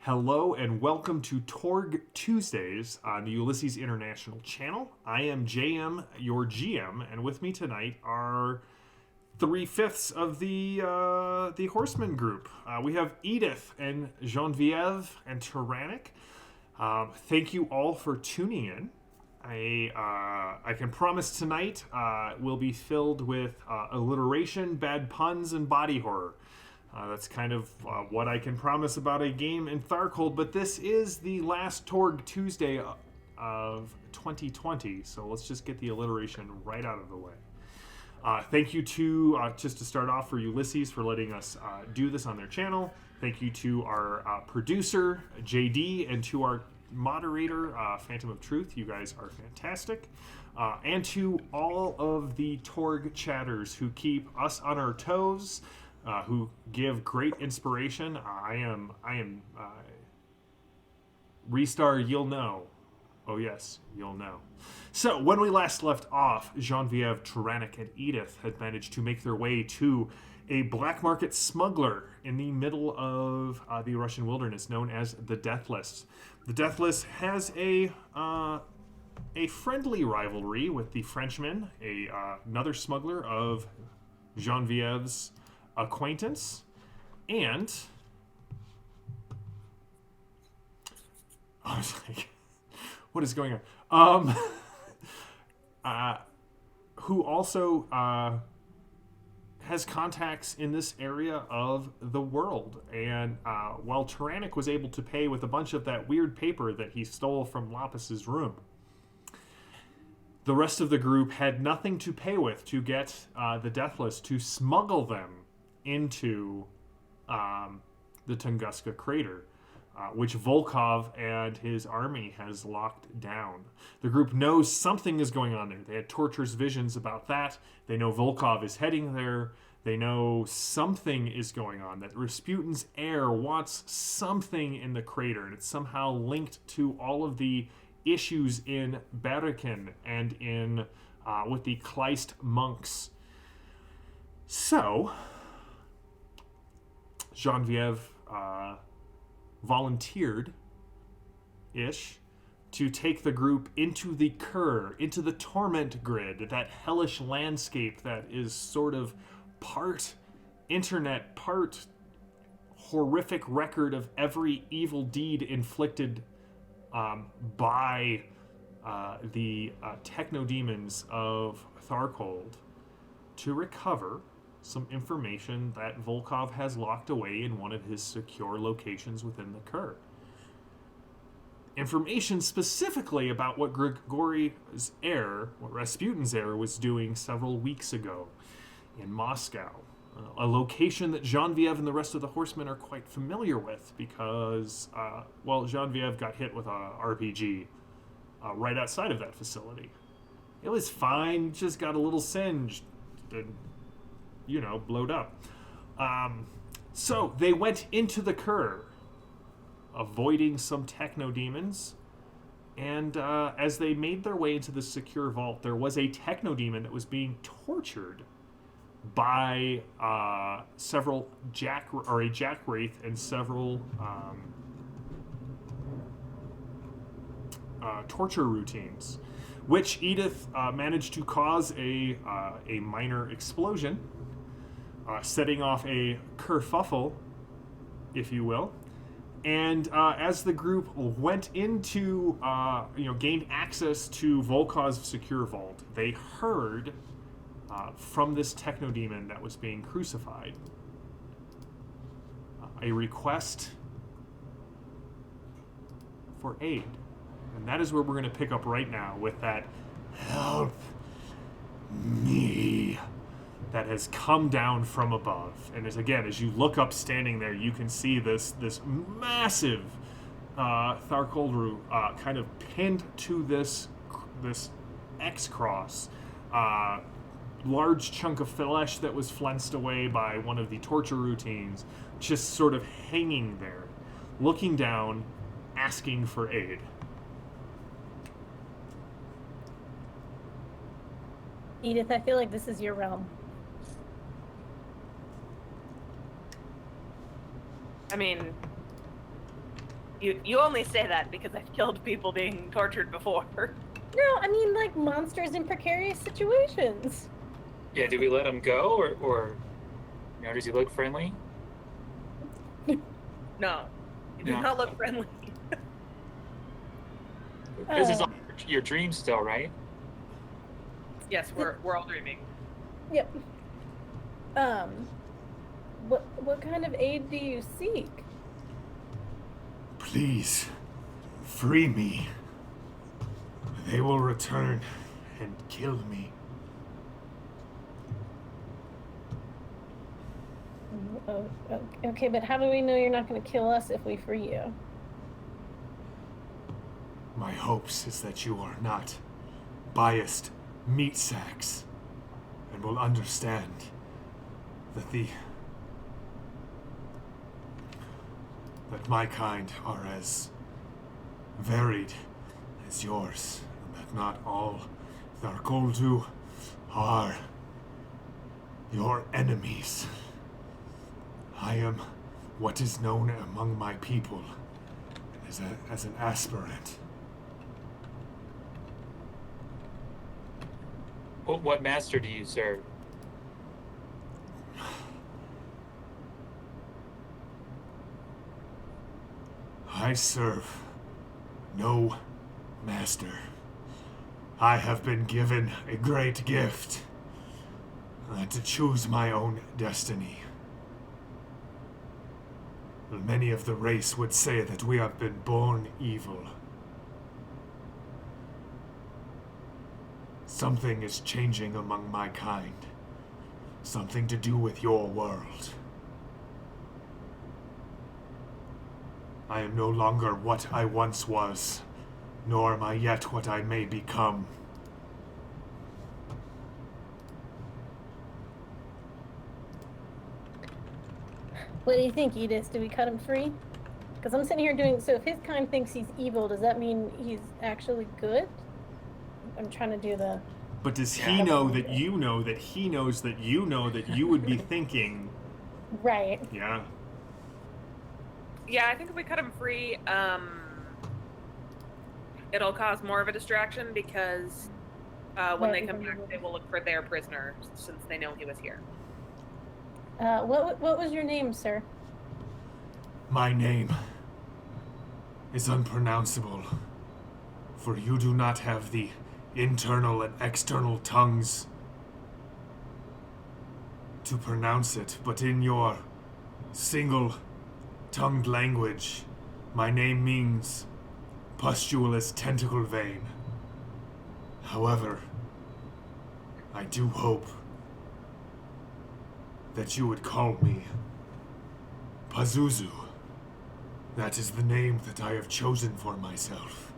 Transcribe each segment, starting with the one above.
Hello and welcome to Torg Tuesdays on the Ulysses International channel. I am JM, your GM, and with me tonight are 3/5 of the Horsemen group. We have Edith and Genevieve and Tyrannic. Thank you all for tuning in. I can promise tonight will be filled with alliteration, bad puns, and body horror. That's kind of what I can promise about a game in Tharcold, but this is the last Torg Tuesday of 2020, so let's just get the alliteration right out of the way. Thank you to, just to start off, for Ulysses for letting us do this on their channel. Thank you to our producer, JD, and to our moderator, Phantom of Truth. You guys are fantastic. And to all of the Torg chatters who keep us on our toes, who give great inspiration. I am Restar, you'll know. Oh yes, you'll know. So, when we last left off, Genevieve, Tyrannic, and Edith had managed to make their way to a black market smuggler in the middle of the Russian wilderness known as the Deathless. The Deathless has a friendly rivalry with the Frenchmen, another smuggler of Genevieve's acquaintance, and I was like, what is going on? Who also has contacts in this area of the world. And while Tyrannic was able to pay with a bunch of that weird paper that he stole from Lapis's room, the rest of the group had nothing to pay with to get the Deathless to smuggle them into the Tunguska crater, which Volkov and his army has locked down. The group knows something is going on there. They had torturous visions about that. They know Volkov is heading there. They know something is going on, that Rasputin's heir wants something in the crater, and it's somehow linked to all of the issues in Barakin and in with the Kleist monks. So Genevieve volunteered-ish to take the group into the Kur, into the Torment Grid, that hellish landscape that is sort of part internet, part horrific record of every evil deed inflicted by the techno-demons of Tharcold, to recover some information that Volkov has locked away in one of his secure locations within the Kur. Information specifically about what Grigori's heir, what Rasputin's heir, was doing several weeks ago in Moscow. A location that Genevieve and the rest of the Horsemen are quite familiar with because, Genevieve got hit with a RPG right outside of that facility. It was fine, just got a little singed and, blowed up. So they went into the Kur, avoiding some techno-demons, and as they made their way into the secure vault, there was a techno-demon that was being tortured by several a Jack Wraith and several torture routines, which Edith managed to cause a minor explosion, setting off a kerfuffle, if you will. And as the group went into, gained access to Volkov's secure vault, they heard from this techno-demon that was being crucified a request for aid. And that is where we're going to pick up right now with that "help me" that has come down from above. And as you look up standing there, you can see this massive Tharkoldru kind of pinned to this X-cross. Large chunk of flesh that was flensed away by one of the torture routines, just sort of hanging there, looking down, asking for aid. Edith, I feel like this is your realm. I mean, You only say that because I've killed people being tortured before. No, I mean like monsters in precarious situations. Yeah, do we let him go, or does he look friendly? No, you do No. not look friendly. This is all your dream still, right? Yes, we're all dreaming. Yep. What kind of aid do you seek? Please, free me. They will return and kill me. Oh, okay, but how do we know you're not going to kill us if we free you? My hopes is that you are not biased meat sacks and will understand that that my kind are as varied as yours, and that not all Tharkoldu are your enemies. I am what is known among my people as an aspirant. What master do you serve? I serve no master. I have been given a great gift, to choose my own destiny. Many of the race would say that we have been born evil. Something is changing among my kind. Something to do with your world. I am no longer what I once was, nor am I yet what I may become. What do you think, Edith? Do we cut him free? Because I'm sitting here doing... So if his kind thinks he's evil, does that mean he's actually good? I'm trying to do the... But does he know that you know that he knows that you know that you would be thinking... Right. Yeah. Yeah, I think if we cut him free, it'll cause more of a distraction because when they come back, they will look for their prisoner since they know he was here. What was your name, sir? My name is unpronounceable, for you do not have the internal and external tongues to pronounce it, but in your single-tongued language, my name means pustulous tentacle vein. However, I do hope that you would call me Pazuzu. That is the name that I have chosen for myself.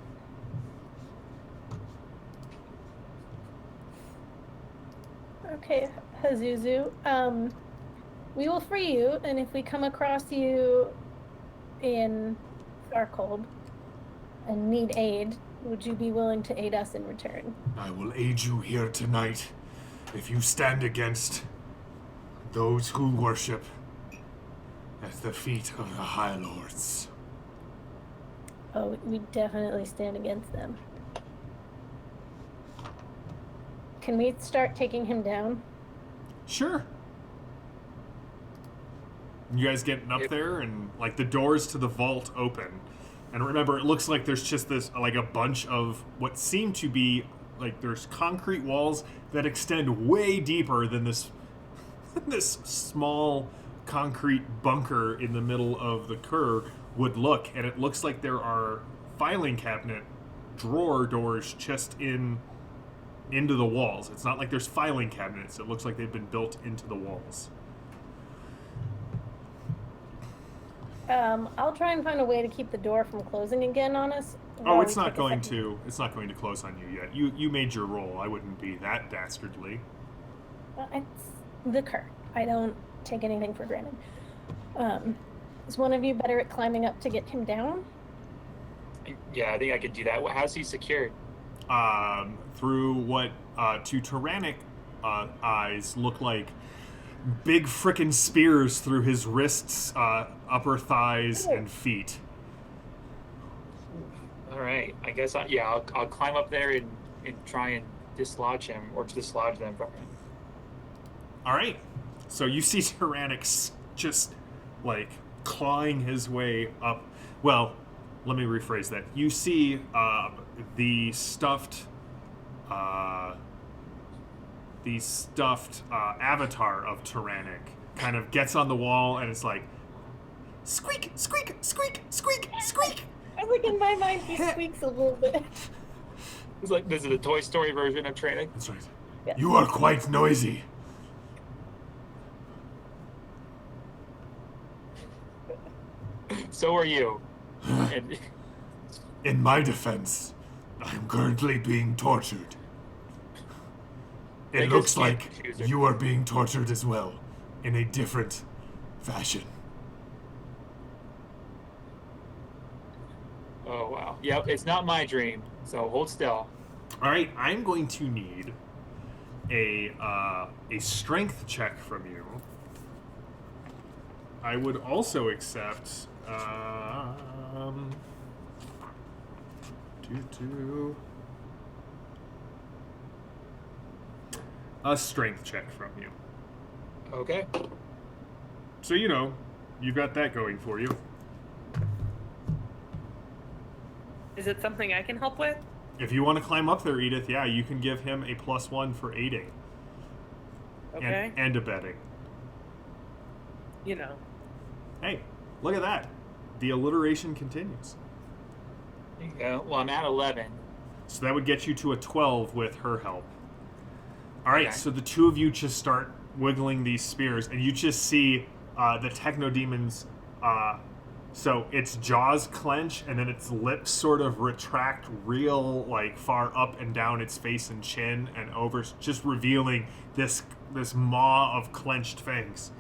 Okay, Pazuzu. We will free you, and if we come across you in Tharkold and need aid, would you be willing to aid us in return? I will aid you here tonight if you stand against those who worship at the feet of the High Lords. Oh, we definitely stand against them. Can we start taking him down? Sure. You guys getting up there, and like the doors to the vault open, and remember, it looks like there's just this like a bunch of what seem to be like there's concrete walls that extend way deeper than this this small concrete bunker in the middle of the curve would look, and it looks like there are filing cabinet drawer doors just into the walls. It's not like there's filing cabinets. It looks like they've been built into the walls. I'll try and find a way to keep the door from closing again on us. Oh, it's not going to close on you yet. You made your roll. I wouldn't be that dastardly. It's the cur. I don't take anything for granted. Is one of you better at climbing up to get him down? Yeah, I think I could do that. How's he secured? Through what to Tyrannic eyes look like big frickin' spears through his wrists, upper thighs, and feet. All right. I guess I'll climb up there and try and dislodge him or dislodge them from him. All right. So you see Tyrannic just like clawing his way up. Well, let me rephrase that. You see the stuffed avatar of Tyrannic kind of gets on the wall and it's like squeak, squeak, squeak, squeak, squeak. I think in my mind he squeaks a little bit. It's like this is the Toy Story version of Tyrannic. That's right. Yeah. You are quite noisy. So are you. And In my defense, I am currently being tortured. It Make looks us like accuser. you are being tortured as well, in a different fashion. oh wow. Yep. It's not my dream. So hold still. All right, I'm going to need a strength check from you. I would also accept a strength check from you. Okay. So you've got that going for you. Is it something I can help with? If you want to climb up there, Edith, yeah, you can give him a +1 for aiding Okay. and abetting. You know. Hey, look at that. The alliteration continues. There you go. Well, I'm at 11. So that would get you to a 12 with her help. All right, Okay. so the two of you just start wiggling these spears, and you just see the techno demons. So its jaws clench, and then its lips sort of retract real far up and down its face and chin and over, just revealing this maw of clenched fangs.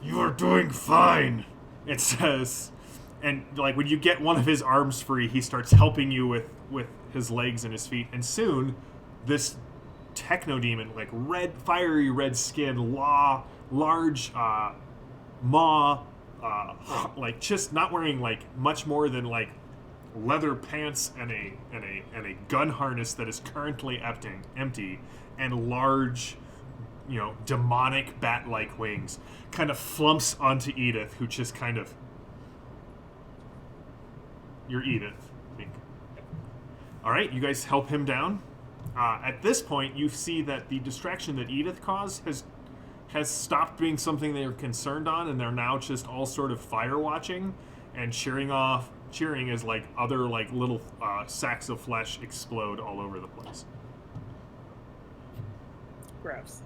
You are doing fine, it says. And when you get one of his arms free, he starts helping you with his legs and his feet. And soon, this techno demon, fiery red skin, large maw, just not wearing much more than leather pants and a gun harness that is currently empty, and large, demonic bat-like wings, kind of flumps onto Edith, who just kind of. You're Edith, I think. All right, you guys help him down. At this point, you see that the distraction that Edith caused has stopped being something they are concerned on, and they're now just all sort of fire watching and cheering as other little sacks of flesh explode all over the place. Gross.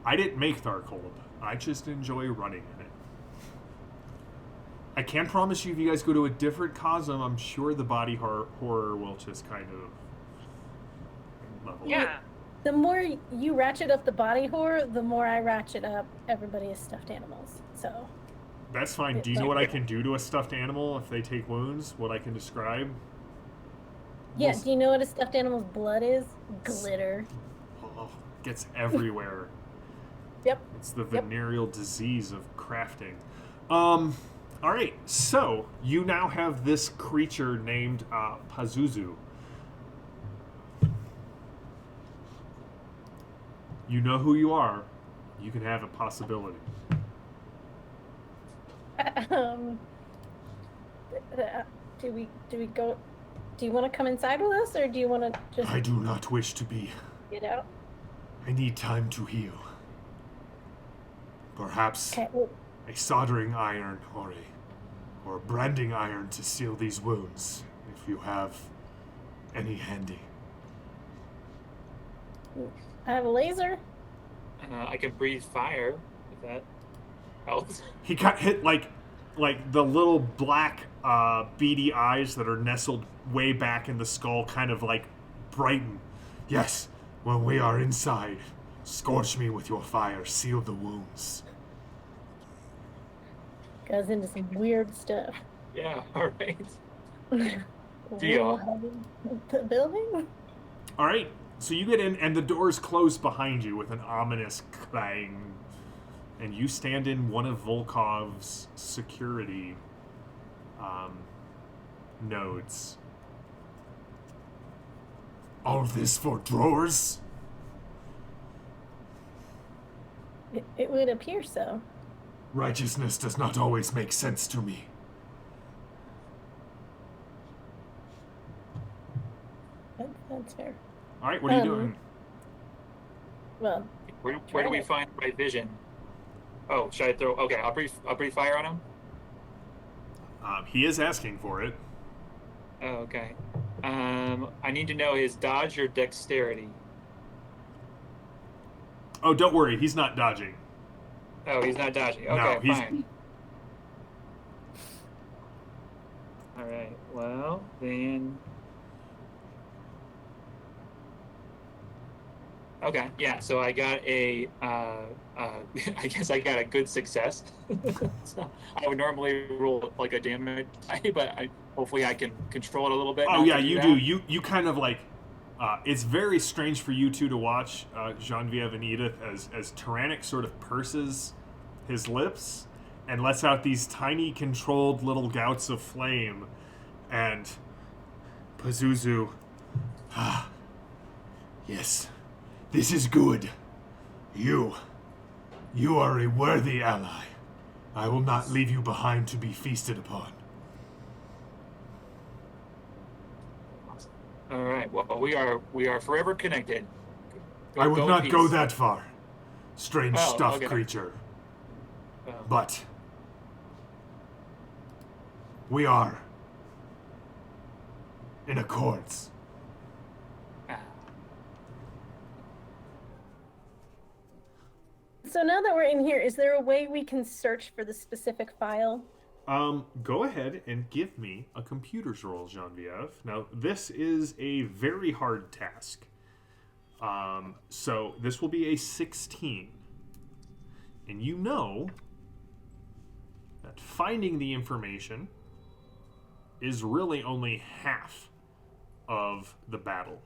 I didn't make Tharkold. I just enjoy running in it. I can promise you, if you guys go to a different Cosm, I'm sure the body horror will just kind of level. Yeah. The more you ratchet up the body horror, the more I ratchet up everybody as stuffed animals. So That's fine. Do you know what I can do to a stuffed animal if they take wounds? What I can describe? yeah, We'll- do you know what a stuffed animal's blood is? Glitter. Oh, gets everywhere. Yep. It's the Yep. venereal disease of crafting. All right, so you now have this creature named Pazuzu. You know who you are. You can have a possibility. Do we go? Do you want to come inside with us, or do you want to just I do not wish to be. get out? I need time to heal. Perhaps Okay. Well, a soldering iron or a branding iron to seal these wounds, if you have any handy. I have a laser. I can breathe fire, if that helps. He got hit like the little black beady eyes that are nestled way back in the skull kind of brighten. Yes, when we are inside, scorch me with your fire, seal the wounds. Goes into some weird stuff. Yeah, alright. Deal. The building. All right, so you get in, and the doors close behind you with an ominous clang, and you stand in one of Volkov's security nodes. All this for drawers? It would appear so. Righteousness does not always make sense to me. That's fair. All right, what are you doing? Well, Where do we find the right vision? Oh, should I throw? Okay, I'll breathe fire on him. He is asking for it. Oh, okay. I need to know his dodge or dexterity. Oh, don't worry, he's not dodging. Oh, he's not dodging. No, Okay, he's- fine. All right. Well, then. Okay. Yeah. So I got a. I guess I got a good success. So I would normally roll like a damage, but hopefully I can control it a little bit. Oh not yeah, to you that. do. You kind of like. It's very strange for you two to watch Genevieve and Edith as Tyrannic sort of purses his lips and lets out these tiny controlled little gouts of flame, and Pazuzu. Yes, this is good. You are a worthy ally. I will not leave you behind to be feasted upon. All right. Well, we are forever connected. I would in not peace. go that far, strange Oh, stuff okay. creature. Oh. But we are in accords. Ah. so now that we're in here, is there a way we can search for the specific file? Go ahead and give me a computer's roll, Genevieve. Now, this is a very hard task. So this will be a 16. And you know that finding the information is really only half of the battle.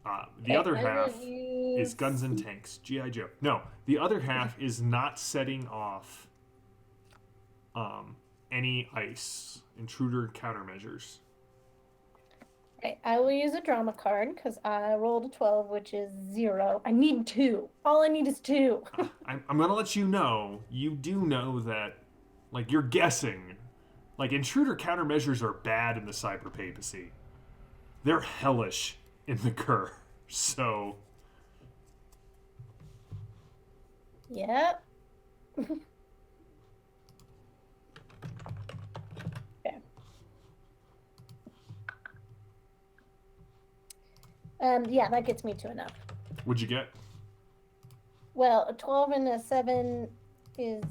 The Okay, other I half will use- is guns and tanks, G.I. Joe. No, the other half is not setting off any ice, intruder countermeasures. Okay, I will use a drama card because I rolled a 12, which is 0. I need 2. All I need is 2. I'm going to let you know, you do know that, like, you're guessing. Like, intruder countermeasures are bad in the cyber papacy. They're hellish in the Cur. So, Yep. Okay. Yeah, that gets me to enough. what'd you get? Well, a 12 and a 7 is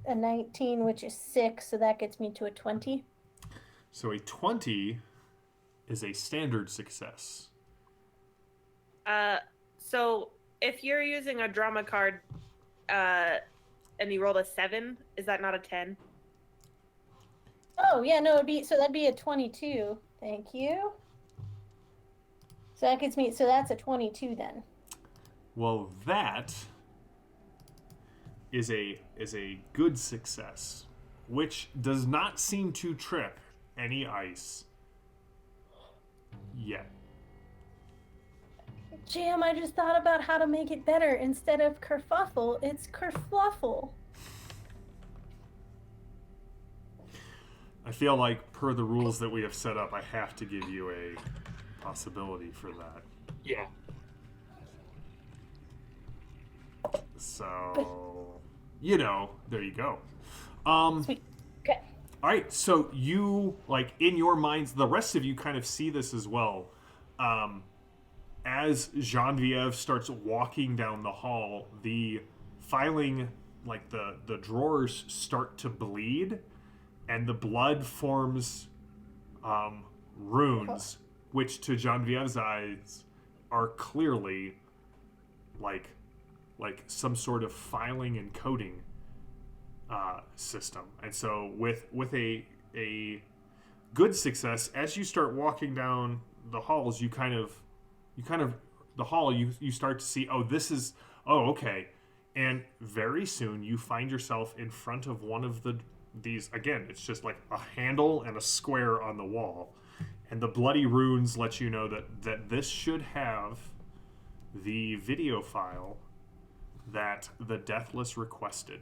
a 19, which is 6, so that gets me to a 20. So, a 20 is a standard success. So if you're using a drama card, and you rolled a 7, is that not a 10? Oh, yeah, no, that'd be a 22. Thank you. So that gets me, so that's a 22 then. Well, that is a good success, which does not seem to trip any ice yet. Jam, I just thought about how to make it better. Instead of kerfuffle, it's kerfluffle. I feel like, per the rules that we have set up, I have to give you a possibility for that. Yeah. So, there you go. Sweet. Okay. All right, so you, like, in your minds, the rest of you kind of see this as well. As Genevieve starts walking down the hall, the filing, like, the drawers start to bleed, and the blood forms runes, which to Genevieve's eyes are clearly like some sort of filing and coding system. And so with a good success, as you start walking down the halls, you start to see, okay. And very soon you find yourself in front of one of the these, again, it's just like a handle and a square on the wall. And the bloody runes let you know that this should have the video file that the Deathless requested.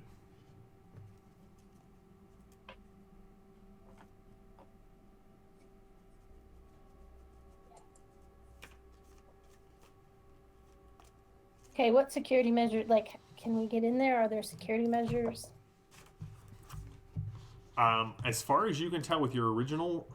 Okay, what security measure? Like, can we get in there? Are there security measures? As far as you can tell with your original...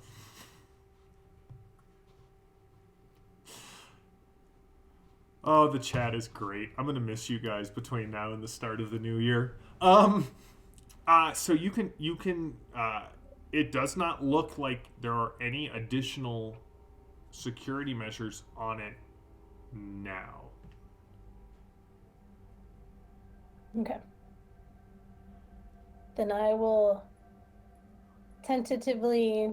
Oh, the chat is great. I'm going to miss you guys between now and the start of the new year. So you can, it does not look like there are any additional security measures on it now. Okay. Then I will tentatively...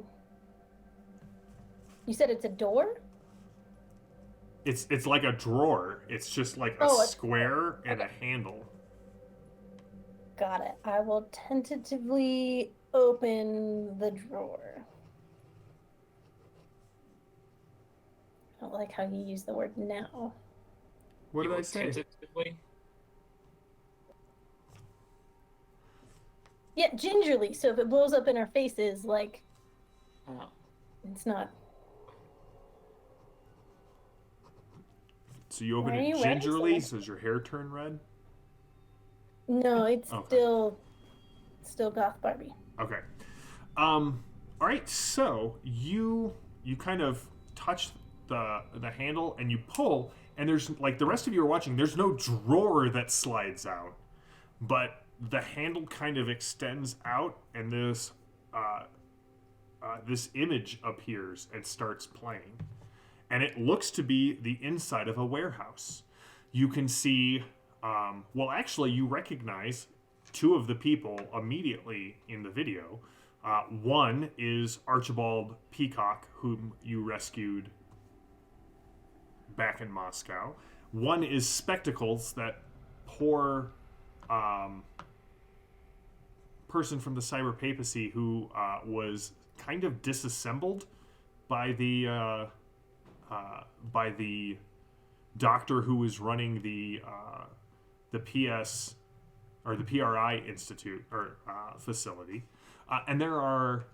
You said it's a door? It's like a drawer. It's just like a square and a handle. Got it. I will tentatively open the drawer. I don't like how you use the word now. What did I say? Tentatively? Yeah, gingerly. So if it blows up in our faces, like, it's not. So you open it gingerly, so does your hair turn red? No, it's still goth Barbie. Okay. All right, so you kind of touch the handle and you pull, and there's, like, the rest of you are watching, there's no drawer that slides out, but the handle kind of extends out, and this image appears and starts playing. And it looks to be the inside of a warehouse. You can see, well, actually, you recognize two of the people immediately in the video. One is Archibald Peacock, whom you rescued back in Moscow. One is Spectacles, that poor person from the cyber papacy who was kind of disassembled by the doctor who was running the PS or the PRI Institute or facility, and there are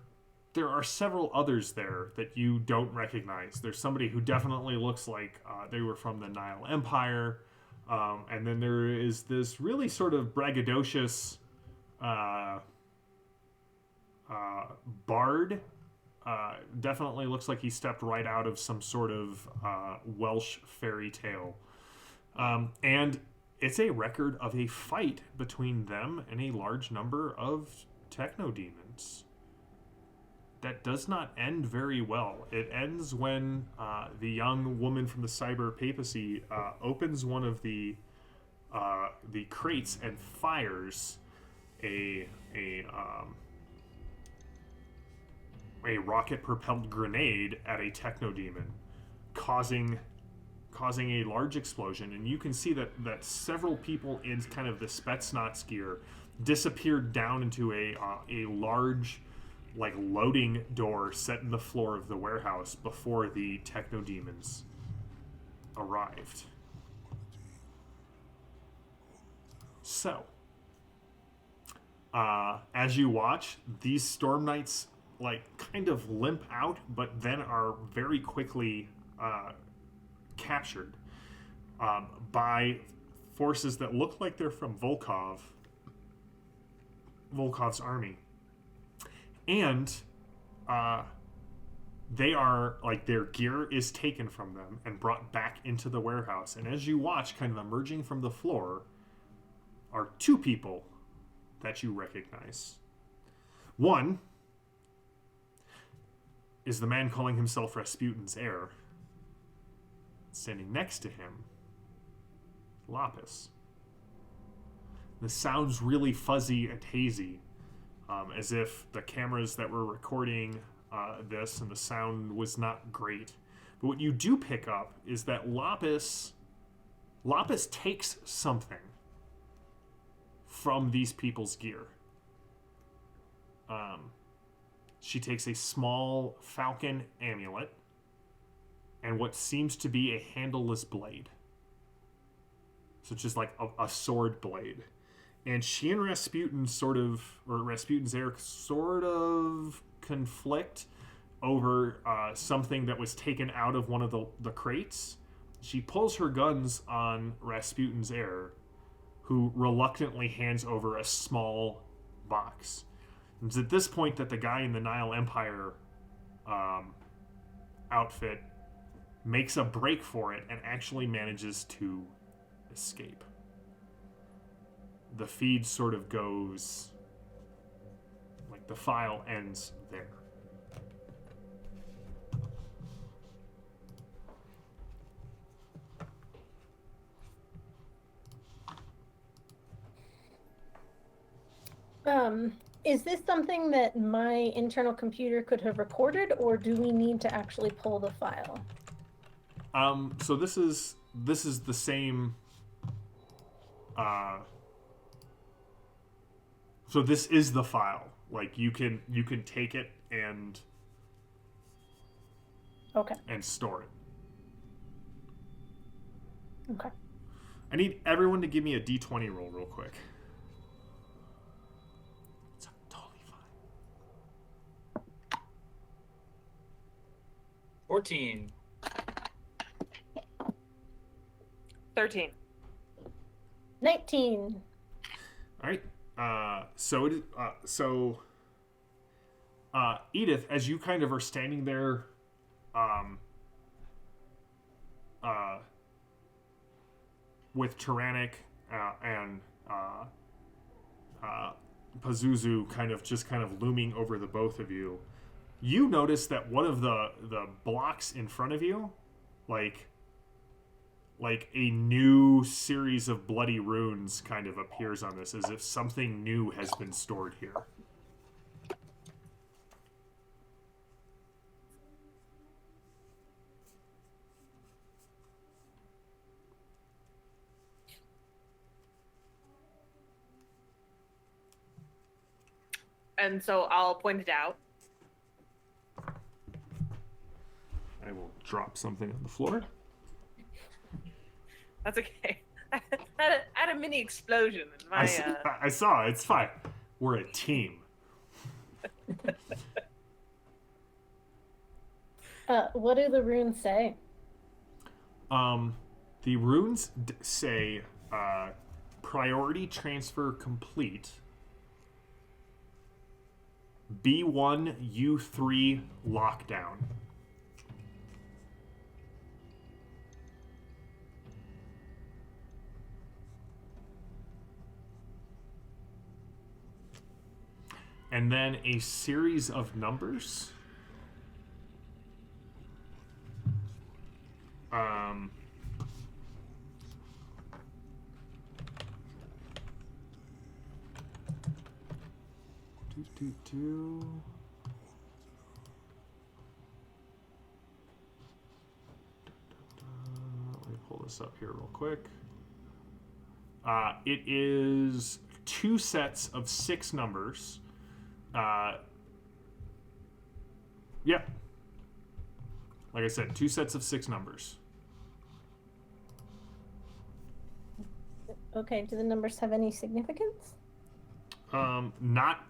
several others there that you don't recognize. There's somebody who definitely looks like they were from the Nile Empire, and then there is this really sort of braggadocious bard. Definitely looks like he stepped right out of some sort of Welsh fairy tale. And it's a record of a fight between them and a large number of techno-demons. That does not end very well. It ends when the young woman from the cyber papacy opens one of the crates and fires a rocket-propelled grenade at a techno-demon, causing a large explosion. And you can see that several people in kind of the Spetsnaz gear disappeared down into a large, like, loading door set in the floor of the warehouse before the techno-demons arrived. So, as you watch, these Storm Knights, like, kind of limp out, but then are very quickly captured by forces that look like they're from Volkov's army. And they are, like, their gear is taken from them and brought back into the warehouse. And as you watch, kind of emerging from the floor, are two people that you recognize. One is the man calling himself Rasputin's heir. Standing next to him, Lapis. This sounds really fuzzy and hazy, as if the cameras that were recording this and the sound was not great. But what you do pick up is that Lapis takes something from these people's gear. she takes a small falcon amulet and what seems to be a handleless blade. So just like a sword blade. And she and Rasputin's heir sort of conflict over something that was taken out of one of the crates. She pulls her guns on Rasputin's heir, who reluctantly hands over a small box. It's at this point that the guy in the Nile Empire outfit makes a break for it and actually manages to escape. The feed sort of goes, like the file ends there. Is this something that my internal computer could have recorded, or do we need to actually pull the file? So this is the same. So this is the file. Like you can take it and and store it. Okay. I need everyone to give me a D20 roll real quick. It's totally fine. 14. 13. 19. All right. Edith, as you kind of are standing there, with Tyrannic and Pazuzu kind of looming over the both of you, you notice that one of the blocks in front of you, like a new series of bloody runes kind of appears on this, as if something new has been stored here. And so I'll point it out. I will drop something on the floor. That's okay. I had a mini explosion in my. I saw. It's fine. We're a team. What do the runes say? The runes say priority transfer complete. B1 U3 lockdown. And then a series of numbers. Let me pull this up here real quick. It is 2 sets of 6 numbers. Yeah. Like I said, 2 sets of 6 numbers. Okay, do the numbers have any significance? Not.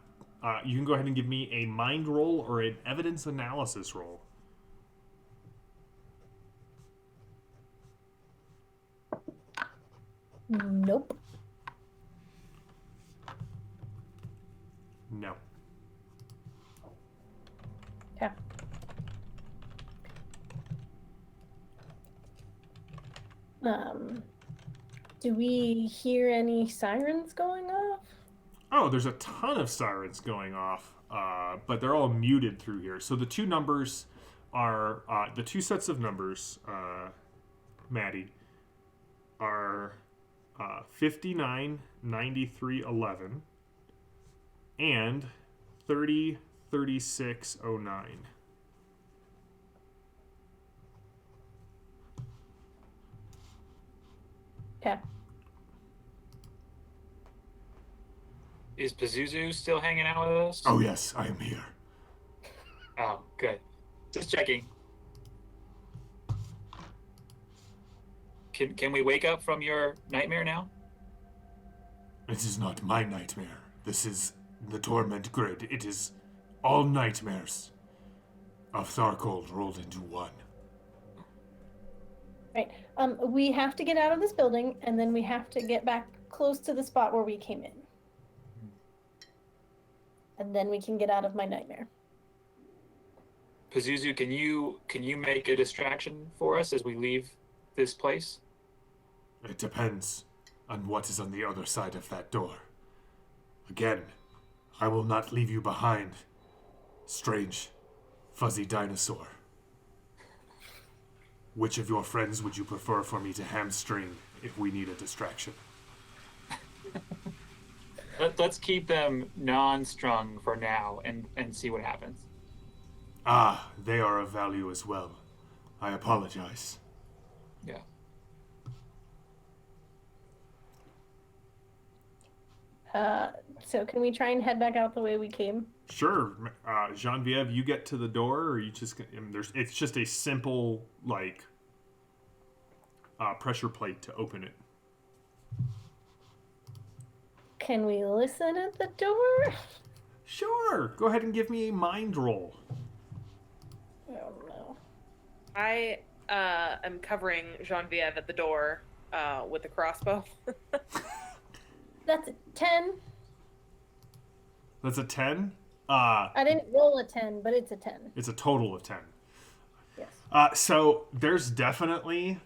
You can go ahead and give me a mind roll or an evidence analysis roll. Nope. No. Okay. Do we hear any sirens going off? Oh, there's a ton of sirens going off, but they're all muted through here. So the 2 numbers are the 2 sets of numbers, Maddie, are 59, 93, 11 and 30, 36, 09. Okay. Is Pazuzu still hanging out with us? Oh yes, I am here. Oh, good. Just checking. Can we wake up from your nightmare now? It is not my nightmare. This is the torment grid. It is all nightmares of Tharkold rolled into one. Right. We have to get out of this building, and then we have to get back close to the spot where we came in. And then we can get out of my nightmare. Pazuzu, can you make a distraction for us as we leave this place? It depends on what is on the other side of that door. Again, I will not leave you behind, strange, fuzzy dinosaur. Which of your friends would you prefer for me to hamstring if we need a distraction? Let's keep them non-strung for now and see what happens. Ah, they are of value as well. I apologize. Yeah. So can we try and head back out the way we came? Sure, Genevieve, you get to the door, or you just it's just a simple pressure plate to open it. Can we listen at the door? Sure, go ahead and give me a mind roll. I don't know. I am covering Genevieve at the door with a crossbow. That's a 10. That's a 10. I didn't roll a 10, but it's a 10. It's a total of 10. Yes. So there's definitely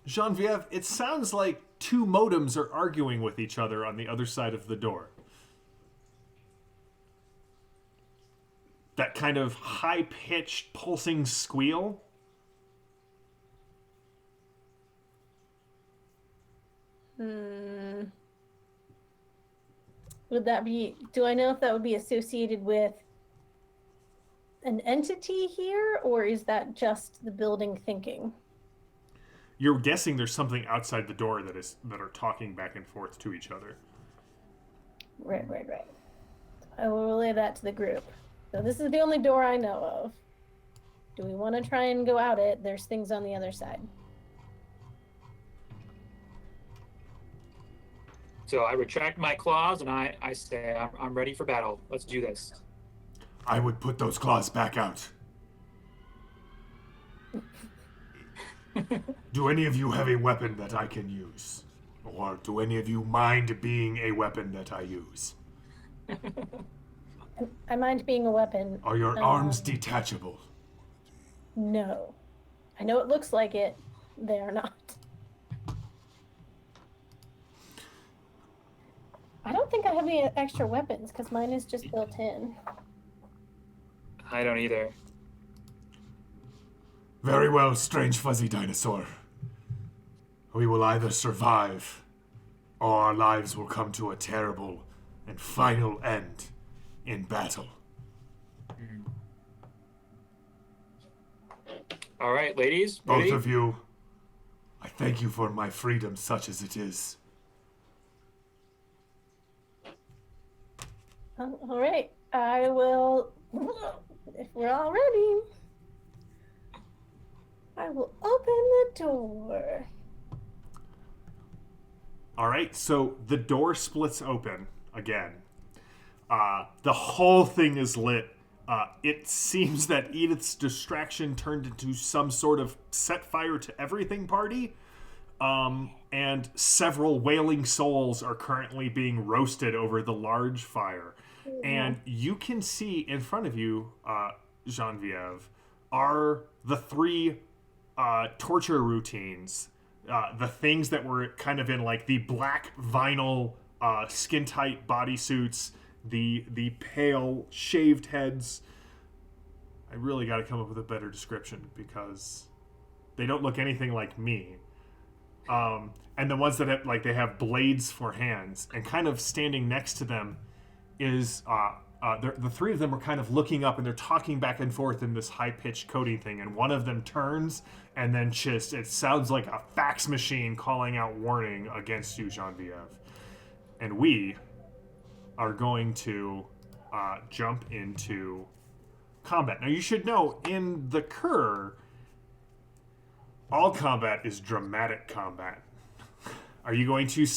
Genevieve. It sounds like two modems are arguing with each other on the other side of the door. That kind of high-pitched, pulsing squeal. Would that be... Do I know if that would be associated with an entity here, or is that just the building thinking? You're guessing there's something outside the door that are talking back and forth to each other. Right. I will relay that to the group. So this is the only door I know of. Do we want to try and go out it? There's things on the other side. So I retract my claws and I say, I'm ready for battle. Let's do this. I would put those claws back out. Do any of you have a weapon that I can use? Or do any of you mind being a weapon that I use? I mind being a weapon. Are your arms detachable? No. I know it looks like it. They are not. I don't think I have any extra weapons because mine is just built in. I don't either. Very well, strange fuzzy dinosaur. We will either survive, or our lives will come to a terrible and final end in battle. All right, ladies. Both Ready? of you, I thank you for my freedom such as it is. All right. I will... If we're all ready... I will open the door. All right, so the door splits open again. The whole thing is lit. It seems that Edith's distraction turned into some sort of set fire to everything party. And several wailing souls are currently being roasted over the large fire. And you can see in front of you, Genevieve, are the three torture routines. The things that were kind of in like the black vinyl skin tight bodysuits, the pale shaved heads. I really got to come up with a better description because they don't look anything like me. And the ones that have, like, they have blades for hands, and kind of standing next to them is the three of them are kind of looking up and they're talking back and forth in this high-pitched coding thing, and one of them turns and then just, it sounds like a fax machine calling out warning against you, Genevieve. and we are going to jump into combat. Now, you should know, in the Kerr, all combat is dramatic combat. Are you going to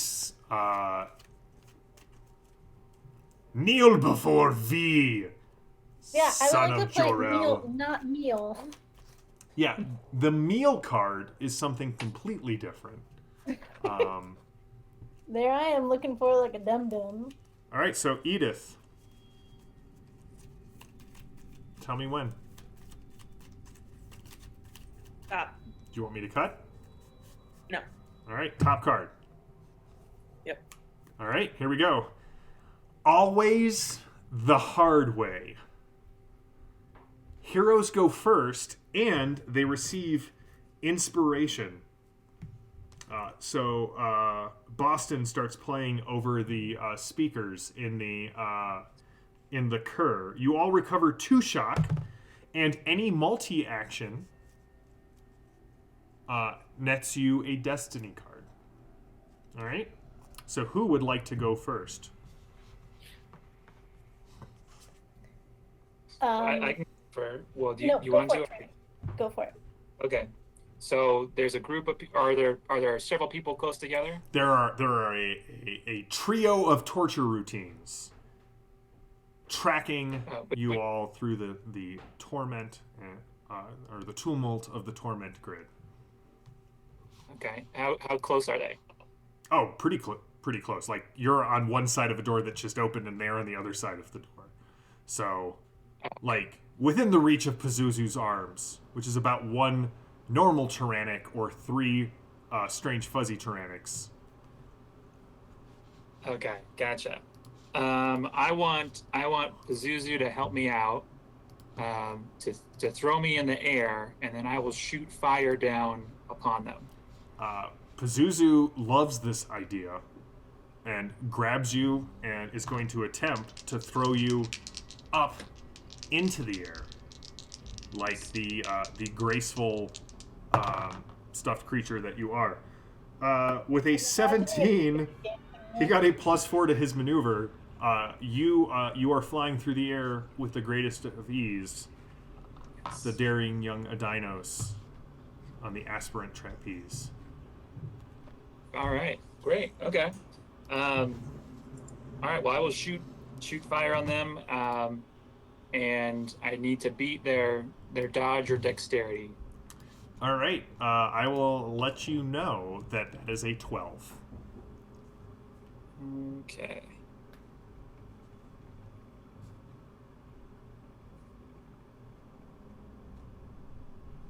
kneel before V? Yeah, I son would like of to play Jor-El? meal, not meal. Yeah, the meal card is something completely different. There I am looking for like a dum-dum. All right, so Edith, tell me when. Stop. Do you want me to cut? No. All right, top card. Yep. All right, here we go. Always the hard way. Heroes go first, and they receive inspiration. So Boston starts playing over the speakers in the Kerr. You all recover 2 shock, and any multi-action nets you a destiny card. All right. So who would like to go first? I can. Well, do you, No, you go want for to? it. Go for it. Okay. So there's a group of. Are there several people close together? There are a trio of torture routines tracking you all through the torment or the tumult of the torment grid. Okay. How close are they? Oh, pretty close. Like, you're on one side of a door that just opened, and they're on the other side of the door. So, like, within the reach of Pazuzu's arms, which is about 1 normal Tyrannic or 3 strange fuzzy Tyrannics. Okay, gotcha. I want Pazuzu to help me out, to throw me in the air, and then I will shoot fire down upon them. Pazuzu loves this idea and grabs you and is going to attempt to throw you up into the air, like the graceful stuffed creature that you are. With a 17, he got a +4 to his maneuver. You are flying through the air with the greatest of ease. The daring young Adinos on the aspirant trapeze. All right, great. Okay. All right. Well, I will shoot fire on them, and I need to beat their dodge or dexterity. All right. I will let you know that is a 12. Okay.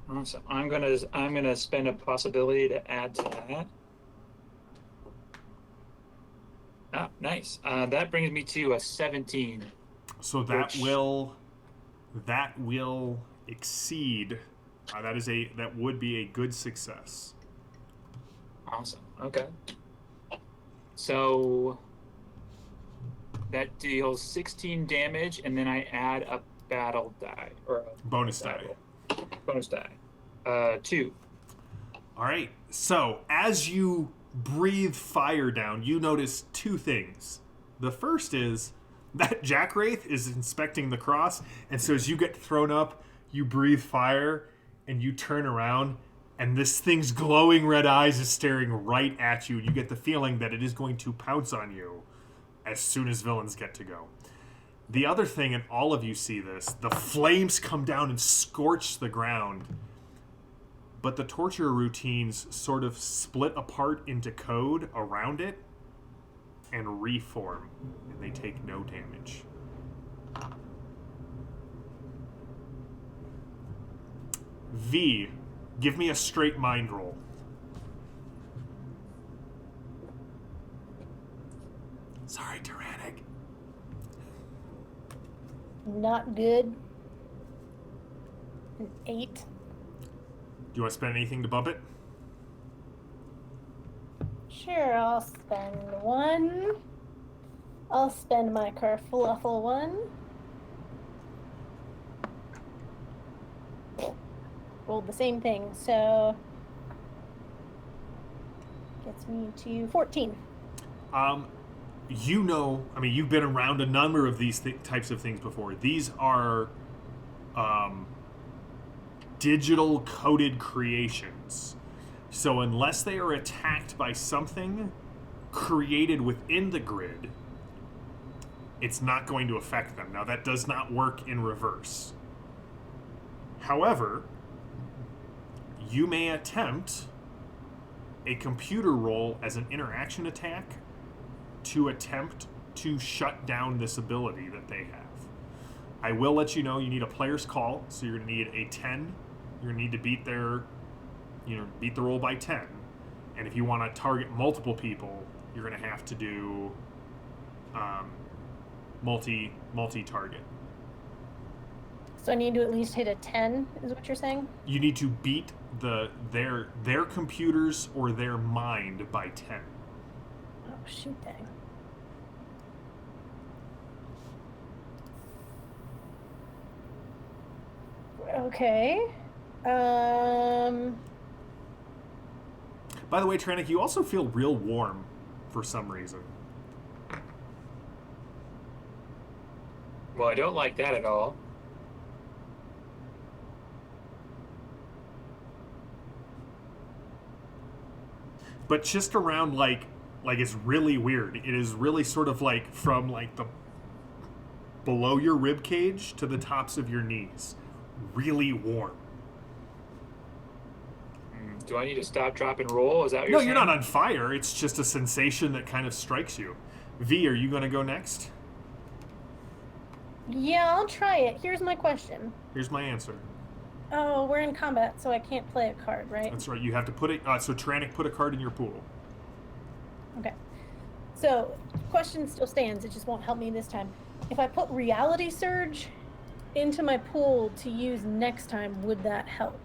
Awesome. I'm gonna spend a possibility to add to that. Ah, nice. That brings me to a 17. So that will exceed. That would be a good success. Awesome. Okay. So that deals 16 damage, and then I add a battle die or a Bonus die. Bonus die. 2. All right. So as you breathe fire down, you notice 2 things. The first is that Jackwraith is inspecting the cross, and so as you get thrown up, you breathe fire, and you turn around, and this thing's glowing red eyes is staring right at you, and you get the feeling that it is going to pounce on you as soon as villains get to go. The other thing, and all of you see this, the flames come down and scorch the ground, but the torture routines sort of split apart into code around it and reform, and they take no damage. V, give me a straight mind roll. Sorry, Tyrannic. Not good. An 8. Do you want to spend anything to bump it? Sure, I'll spend 1. I'll spend my kerfluffle 1. Rolled the same thing, so gets me to 14. you know, I mean, you've been around a number of these types of things before. These are digital coded creations. So unless they are attacked by something created within the grid, it's not going to affect them. Now, that does not work in reverse. However, you may attempt a computer roll as an interaction attack to attempt to shut down this ability that they have. I will let you know you need a player's call, so you're going to need a 10. You're going to need to beat beat the roll by 10. And if you want to target multiple people, you're going to have to do multi-target. So I need to at least hit a 10, is what you're saying? You need to beat their computers or their mind by 10. Oh, shoot dang. Okay. By the way, Tyrannic, you also feel real warm for some reason. Well, I don't like that at all. But just around like it's really weird. It is really sort of like from like the below your rib cage to the tops of your knees. Really warm. Do I need to stop, drop, and roll? Is that what you're saying? No, you're not on fire. It's just a sensation that kind of strikes you. V, are you going to go next? Yeah, I'll try it. Here's my question. Here's my answer. Oh, we're in combat, so I can't play a card, right? That's right. You have to put it. So Tyrannic, put a card in your pool. Okay. So, question still stands. It just won't help me this time. If I put Reality Surge into my pool to use next time, would that help?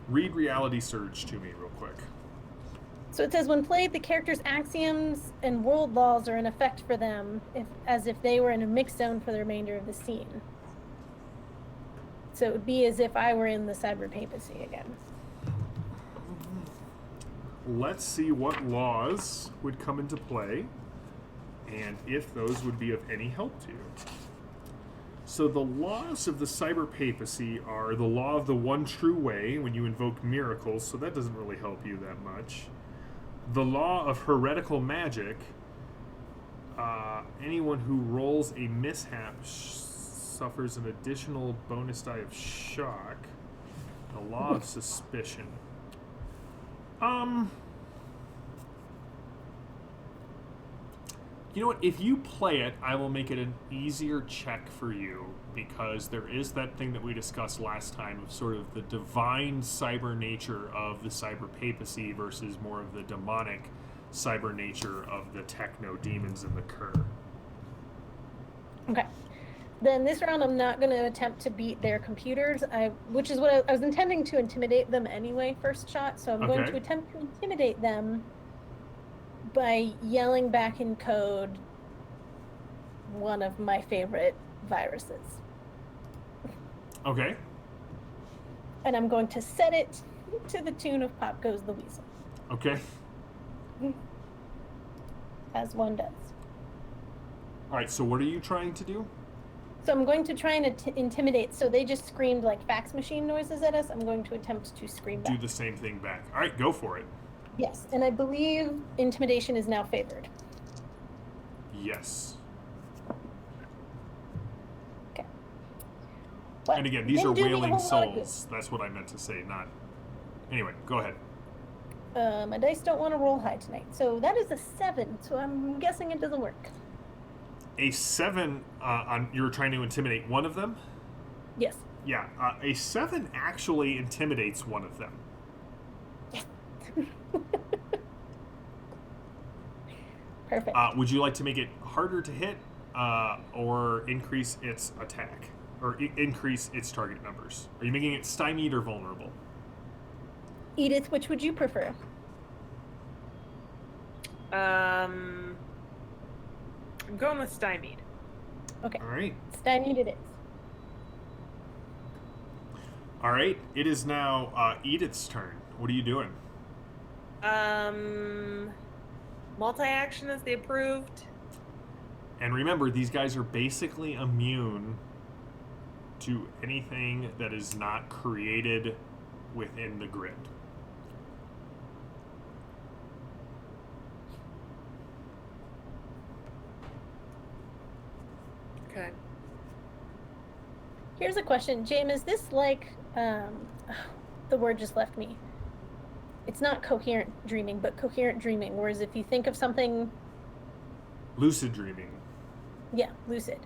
Read Reality Surge to me real quick. So it says, when played, the character's axioms and world laws are in effect for them, as if they were in a mixed zone for the remainder of the scene. So it would be as if I were in the cyber papacy again. Let's see what laws would come into play, and if those would be of any help to you. So the laws of the cyber papacy are the law of the one true way when you invoke miracles, so that doesn't really help you that much. The law of heretical magic, anyone who rolls a mishap suffers an additional bonus die of shock. The law of suspicion. You know what? If you play it, I will make it an easier check for you, because there is that thing that we discussed last time of sort of the divine cyber nature of the cyber papacy versus more of the demonic cyber nature of the techno demons in the Cur. Okay. Then this round I'm not going to attempt to beat their computers, which is what I was intending to intimidate them anyway, first shot. So I'm going to attempt to intimidate them by yelling back in code one of my favorite viruses. Okay. And I'm going to set it to the tune of Pop Goes the Weasel. Okay. As one does. All right, so what are you trying to do? So I'm going to try and intimidate. So they just screamed like fax machine noises at us. I'm going to attempt to scream back. Do the same thing back. All right, go for it. Yes, and I believe intimidation is now favored. Yes. Okay. But and again, these are didn't do me a wailing whole lot of souls. That's what I meant to say, not... Anyway, go ahead. good. My dice don't want to roll high tonight. So that is a 7, so I'm guessing it doesn't work. A 7, you're trying to intimidate one of them? Yes. Yeah, a 7 actually intimidates one of them. Perfect. Would you like to make it harder to hit, or increase its attack, or increase its target numbers? Are you making it stymied or vulnerable? Edith, which would you prefer? I'm going with stymied. Okay. All right. Stymied it is. All right. It is now Edith's turn. What are you doing? Multi-action is the approved. And remember, these guys are basically immune to anything that is not created within the grid. Okay. Here's a question, James. Is this like the word just left me? It's not coherent dreaming, but coherent dreaming. Whereas if you think of something, Lucid dreaming. yeah, lucid,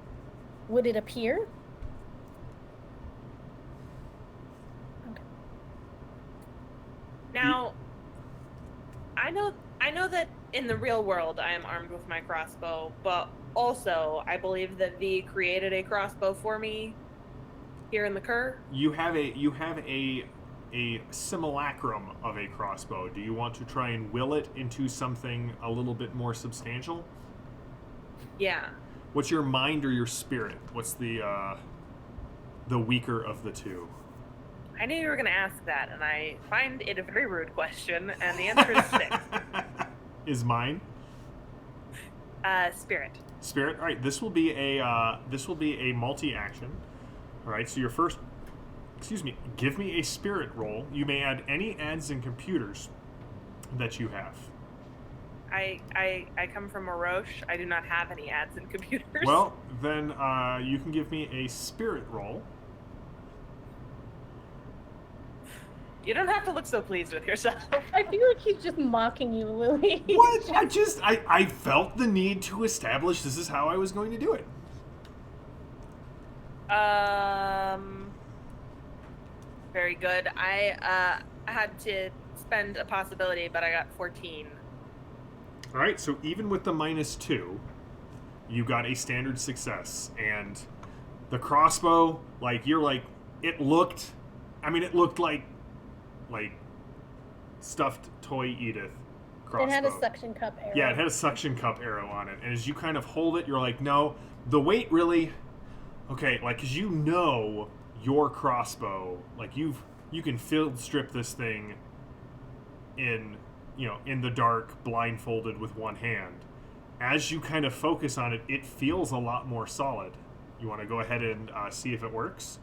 would it appear? Okay. Now, I know that in the real world I am armed with my crossbow, but also I believe that V created a crossbow for me here in the Cur. You have a simulacrum of a crossbow. Do you want to try and will it into something a little bit more substantial? Yeah. What's your mind or your spirit? What's the weaker of the two? I knew you were going to ask that, and I find it a very rude question, and the answer is 6. Is mine? Spirit. Spirit. All right. This will be a multi-action. All right. So your first, give me a spirit roll. You may add any adds in computers that you have. I come from a Roche. I do not have any ads in computers. Well, then you can give me a spirit roll. You don't have to look so pleased with yourself. I feel like he's just mocking you, Lily. What? I felt the need to establish this is how I was going to do it. Very good. I had to spend a possibility, but I got 14. All right, so even with the -2, you got a standard success, and the crossbow, it looked like stuffed toy Edith crossbow. It had a suction cup arrow. Yeah, it had a suction cup arrow on it, and as you kind of hold it, you're like, no, the weight really, okay, like, because you know your crossbow, like you can field strip this thing in the dark, blindfolded with one hand. As you kind of focus on it, it feels a lot more solid. You want to go ahead and see if it works?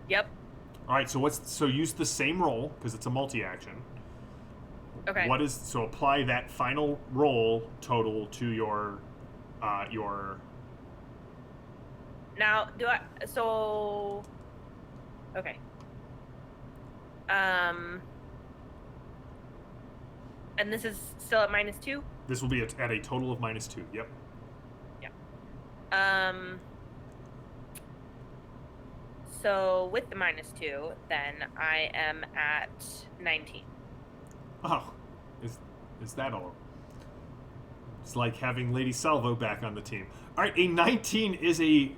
Yep. All right, so use the same roll because it's a multi-action. Okay. So apply that final roll total to your Now, okay. And this is still at -2? This will be at a total of -2. Yep. So with the -2, then I am at 19. Oh, is that all? It's like having Lady Salvo back on the team. All right, a 19 is a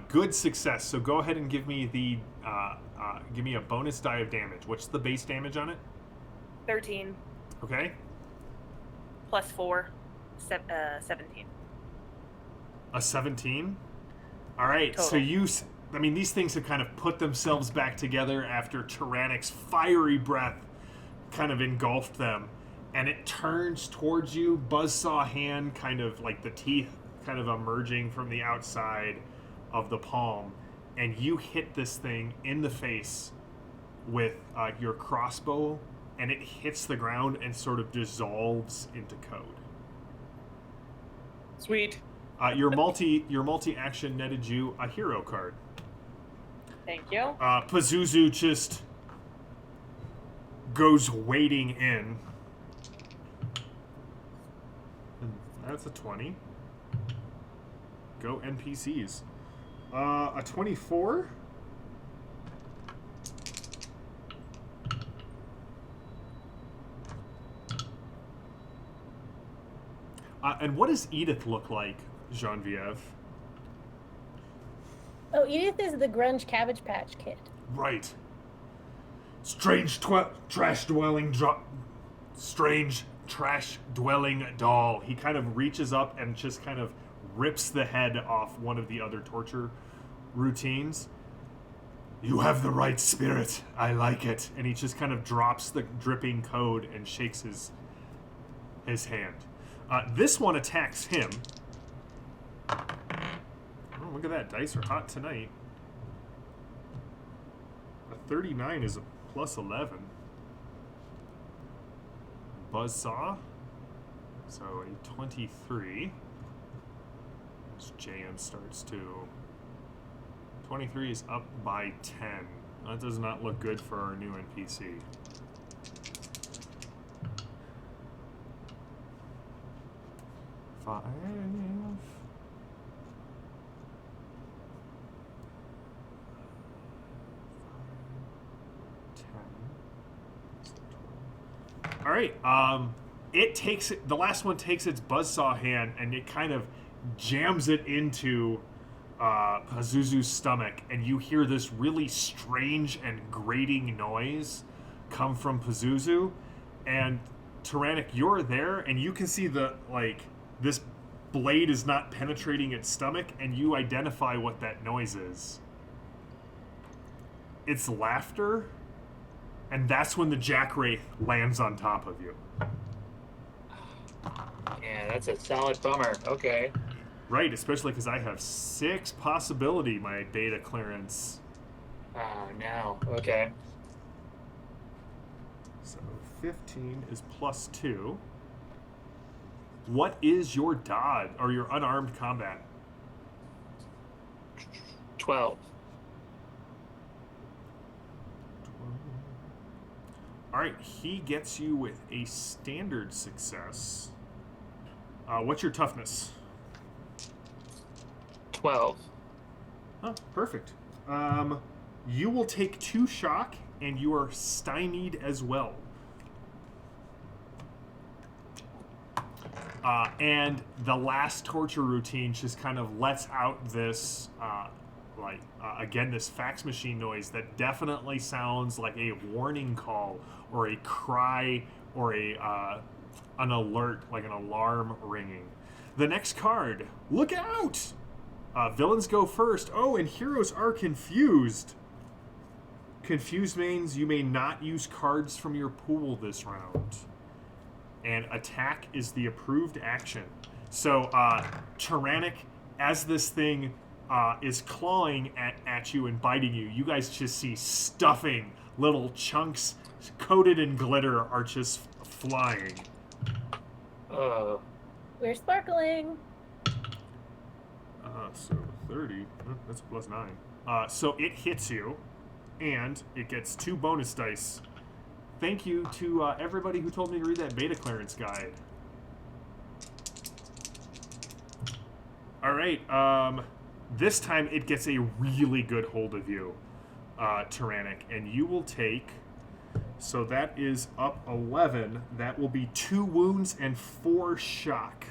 good success. So go ahead and give me give me a bonus die of damage. What's the base damage on it? 13 Okay. plus 4, 17. A 17. All right. Total. So these things have kind of put themselves back together after Tyrannic's fiery breath kind of engulfed them, and it turns towards you, buzzsaw hand, kind of like the teeth kind of emerging from the outside of the palm, and you hit this thing in the face with your crossbow, and it hits the ground and sort of dissolves into code. Sweet. Your multi-action netted you a hero card. Thank you. Pazuzu just goes wading in. And that's a 20. Go NPCs. A 24. And what does Edith look like, Genevieve? Oh, Edith is the grunge Cabbage Patch Kid. Right. Strange trash-dwelling doll. He kind of reaches up and just kind of rips the head off one of the other torture routines. You have the right spirit. I like it. And he just kind of drops the dripping code and shakes his his hand. This one attacks him. Oh, look at that. Dice are hot tonight. A 39 is a plus 11. Buzzsaw. So a 23. This JM starts to... 23 is up by 10. That does not look good for our new NPC. Five. 10. All right. It takes it. The last one takes its buzzsaw hand and it kind of jams it into Pazuzu's stomach, and you hear this really strange and grating noise come from Pazuzu. And Tyrannic, you're there, and you can see this blade is not penetrating its stomach, and you identify what that noise is. It's laughter, and that's when the Jackwraith lands on top of you. Yeah, that's a solid bummer. Okay. Right, especially because I have 6 possibility, my beta clearance. Oh, no. Okay. So 15 is plus 2. What is your dodge, or your unarmed combat? 12. Alright, he gets you with a standard success. What's your toughness? 12. Oh, perfect. You will take 2 shock, and you are stymied as well. And the last torture routine just kind of lets out this, again, this fax machine noise that definitely sounds like a warning call or a cry or an alert, like an alarm ringing. The next card, look out! Villains go first. Oh, and heroes are confused. Confused means you may not use cards from your pool this round. And attack is the approved action. So, Tyrannic, as this thing is clawing at you and biting you, you guys just see stuffing little chunks coated in glitter are just flying. We're sparkling. So 30, that's a plus 9. So it hits you, and it gets 2 bonus dice. Thank you to everybody who told me to read that beta clearance guide. All right, this time it gets a really good hold of you, Tyrannic, and you will take, so that is up 11, that will be 2 wounds and 4 shock.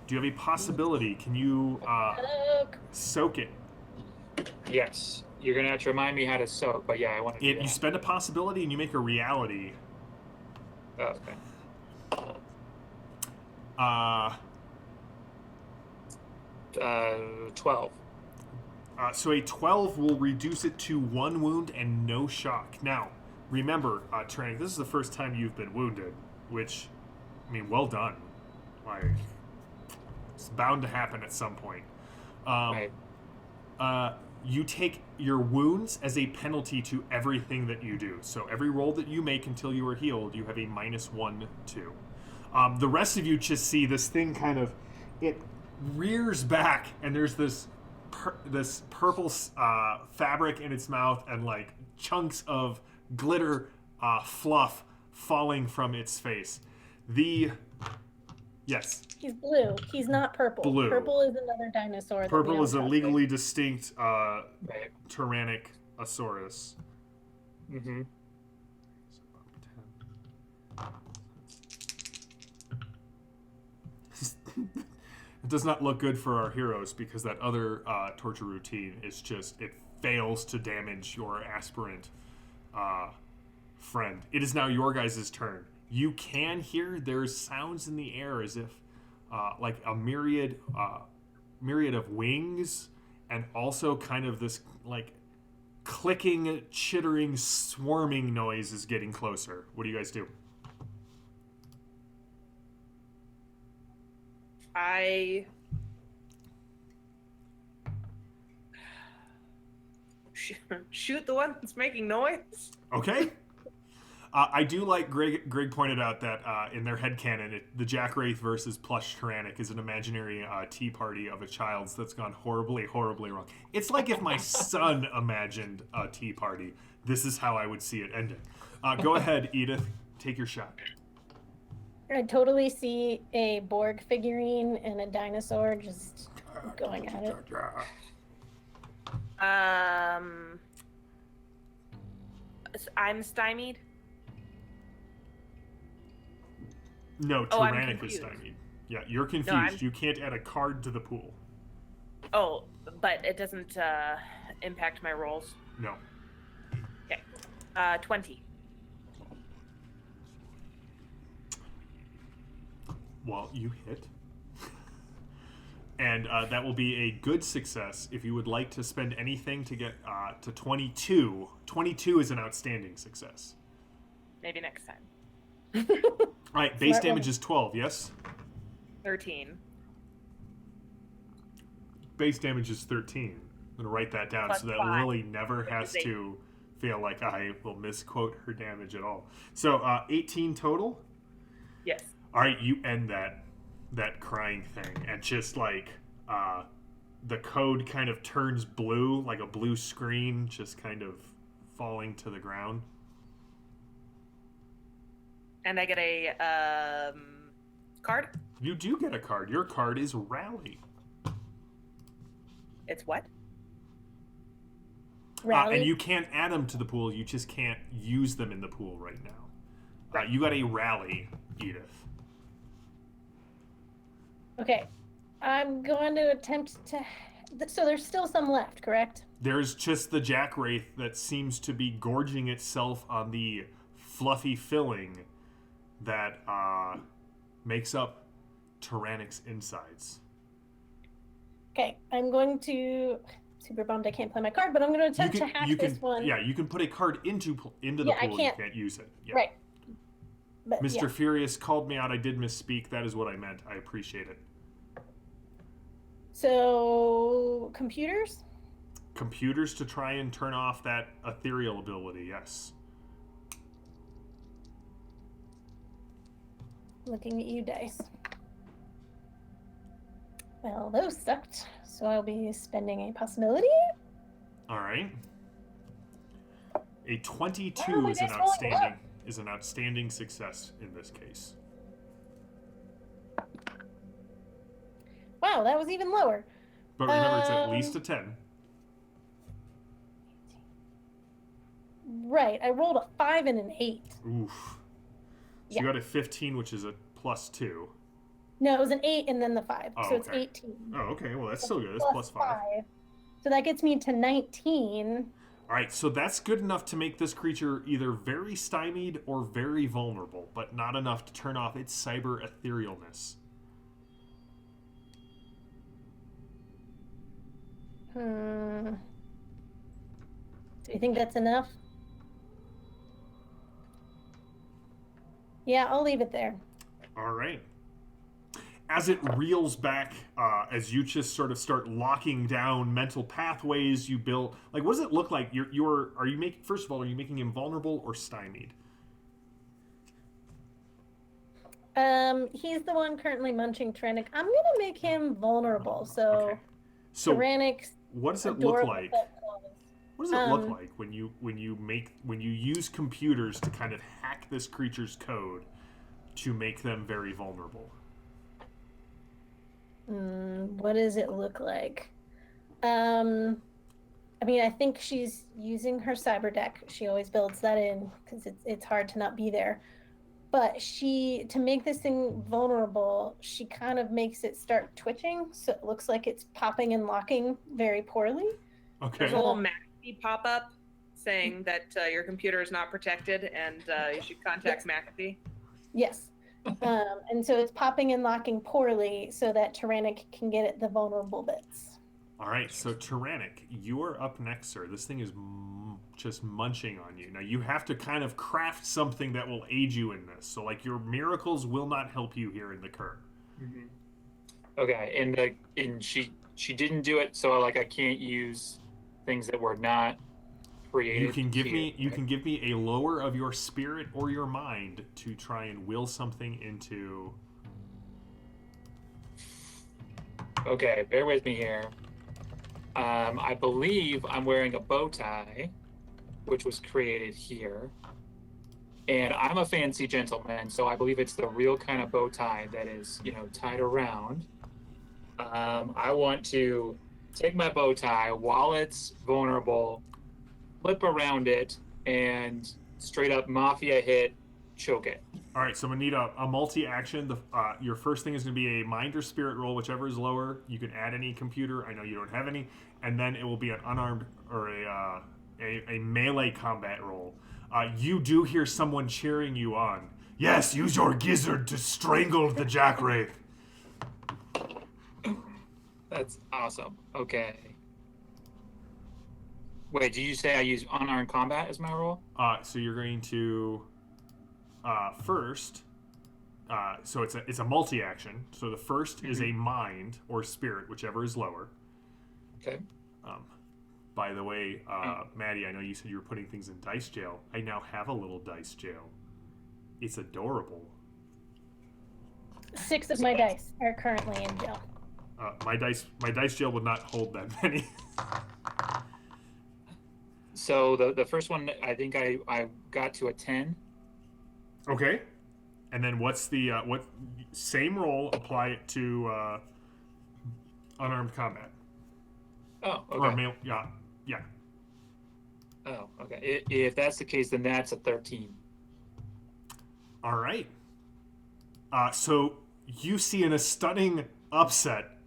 Do you have a possibility? Can you soak it? Yes. You're going to have to remind me how to soak, but yeah, I want to do that. You spend a possibility and you make a reality. Oh, okay. 12. So a 12 will reduce it to 1 wound and no shock. Now, remember, Trank, this is the first time you've been wounded, which, I mean, well done. Like, it's bound to happen at some point. Right. You take your wounds as a penalty to everything that you do. So every roll that you make until you are healed, you have a -1, 2. The rest of you just see this thing kind of, it rears back, and there's this purple fabric in its mouth and like chunks of glitter fluff falling from its face. Yes. He's blue. He's not purple. Blue. Purple is another dinosaur. Purple is a a legally distinct Right. Tyrannicosaurus. Mm-hmm. It does not look good for our heroes because that other torture routine is just, it fails to damage your aspirant friend. It is now your guys' turn. You can hear there's sounds in the air as if like a myriad of wings, and also kind of this like clicking, chittering, swarming noise is getting closer. What do you guys do? I shoot the one that's making noise. Okay. I do like Greg pointed out that in their headcanon, the Jack Wraith versus Plush Tyrannic is an imaginary tea party of a child's that's gone horribly, horribly wrong. It's like if my son imagined a tea party. This is how I would see it ending. Go ahead, Edith. Take your shot. I totally see a Borg figurine and a dinosaur just going at it. I'm stymied. No, Oh, I'm Tyrannic is confused. stymied. Yeah, you're confused. I'm- You can't add a card to the pool. Oh, but it doesn't impact my rolls. No. Okay. 20. Well, you hit. And that will be a good success. If you would like to spend anything to get to 22, 22 is an outstanding success. Maybe next time. All right, base Smart damage one. is 12, yes? 13. Base damage is 13. I'm going to write that down Plus so that 5, Lily never which has is 8. to feel like I will misquote her damage at all. So 18 total? Yes. All right, you end that crying thing, and just like the code kind of turns blue, like a blue screen, just kind of falling to the ground. And I get a card. You do get a card. Your card is Rally. It's what? Rally. And you can't add them to the pool. You just can't use them in the pool right now. Right. You got a Rally, Edith. Okay. I'm going to attempt to... So there's still some left, correct? There's just the Jack Wraith that seems to be gorging itself on the fluffy filling that makes up Tyrannic's insides. Okay. I'm going to... Super bummed I can't play my card, but I'm going to attempt to hack this one. Yeah, you can put a card into the Yeah, I pool. can't- You can't use it. Yeah. Right. But, Mr. yeah. Furious called me out. I did misspeak. That is what I meant. I appreciate it. So, computers? Computers to try and turn off that ethereal ability, yes. Looking at you, dice. Well, those sucked. So I'll be spending a possibility. All right. A 22 Oh, is an that's rolling outstanding success in this case. Wow, that was even lower. But remember, it's at least a 10. Right, I rolled a 5 and an 8. Oof. So Yeah. you got a 15, which is a +2. No, it was an 8 and then the 5. Oh, So it's okay. 18. Oh, okay. Well, that's still good. It's Plus +5. So that gets me to 19. All right, so that's good enough to make this creature either very stymied or very vulnerable, but not enough to turn off its cyber etherealness. Do you think that's enough? Yeah, I'll leave it there. All right. As it reels back, as you just sort of start locking down mental pathways you built, like what does it look like? Are you making? First of all, are you making him vulnerable or stymied? He's the one currently munching Tyrannic. I'm gonna make him vulnerable. So, Okay. So Tyrannic's what does it look adorable like? pet claws. What does it look like when you use computers to kind of hack this creature's code to make them very vulnerable? What does it look like? I mean, I think she's using her cyber deck. She always builds that in because it's hard to not be there. But to make this thing vulnerable, she kind of makes it start twitching, so it looks like it's popping and locking very poorly. Okay. There's a little McAfee pop-up saying that your computer is not protected and you should contact McAfee. Yes. And so it's popping and locking poorly so that Tyrannic can get at the vulnerable bits. All right, so Tyrannic, you are up next, sir. This thing is just munching on you. Now, you have to kind of craft something that will aid you in this. So, like, your miracles will not help you here in the curve. Mm-hmm. Okay, and she didn't do it, so like I can't use things that were not created. You can give me a lower of your spirit or your mind to try and will something into. Okay, bear with me here. I believe I'm wearing a bow tie, which was created here. And I'm a fancy gentleman, so I believe it's the real kind of bow tie that is, tied around. I want to take my bow tie while it's vulnerable, flip around it, and straight up mafia hit, choke it. All right, so I'm gonna need a multi-action. Your first thing is gonna be a mind or spirit roll, whichever is lower. You can add any computer. I know you don't have any, and then it will be an unarmed or a melee combat roll. You do hear someone cheering you on. Yes, use your gizzard to strangle the jackrape. That's awesome. Okay. Wait, did you say I use unarmed combat as my role? So you're going to first. So it's a multi-action. So the first is a mind or spirit, whichever is lower. Okay. By the way, Maddie, I know you said you were putting things in dice jail. I now have a little dice jail. It's adorable. 6 of my dice are currently in jail. My dice jail would not hold that many. So the first one, I think I got to a 10. Okay. And then what's the what same roll? Apply it to unarmed combat. Oh, okay. Or male, yeah. Oh, okay. If that's the case, then that's a 13. All right. So you see in a stunning upset,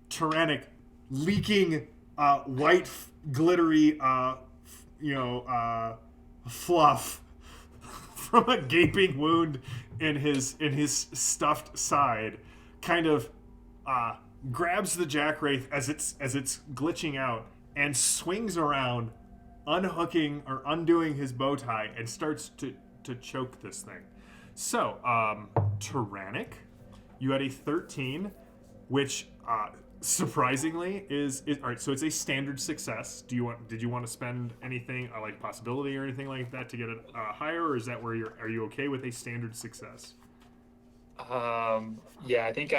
Tyrannic leaking white glittery, fluff from a gaping wound in his stuffed side, kind of grabs the jackrape as it's glitching out and swings around, unhooking or undoing his bow tie and starts to choke this thing. So, Tyrannic, you had a 13, which surprisingly is all right. So it's a standard success. Did you want to spend anything like possibility or anything like that to get it higher, or is that where are you okay with a standard success? Yeah, I think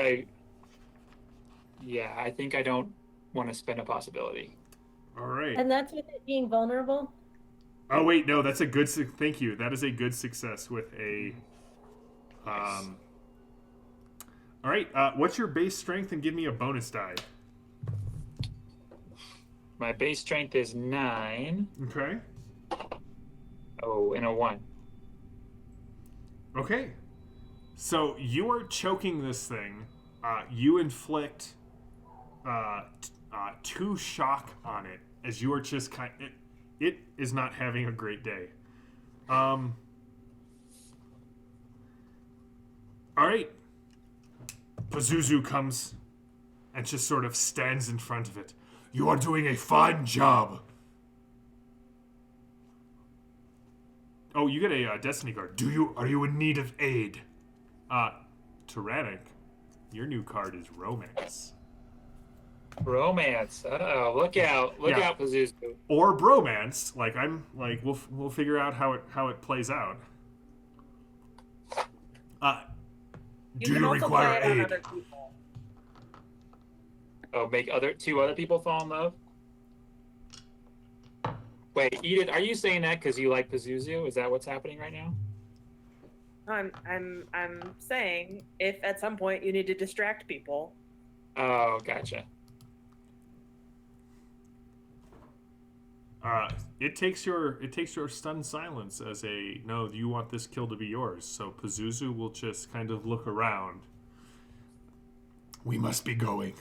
I don't want to spend a possibility. All right. And that's with it being vulnerable? Oh wait, no, that's a good. Thank you. That is a good success with a. Nice. All right. What's your base strength, and give me a bonus die. My base strength is 9. Okay. Oh, and a 1. Okay. So you are choking this thing. You inflict 2 shock on it as you are just it is not having a great day. All right. Pazuzu comes and just sort of stands in front of it. You are doing a fine job. Oh, you get a destiny card. Are you in need of aid? Tyrannic, your new card is romance. Romance. Uh-oh, look out, Pazuzu. Or bromance. We'll figure out how it plays out. Do you require aid? Oh, make 2 other people fall in love? Wait, Edith, are you saying that because you like Pazuzu? Is that what's happening right now? I'm saying if at some point you need to distract people. Oh, gotcha. It takes your stunned silence as a no. You want this kill to be yours, so Pazuzu will just kind of look around. We must be going.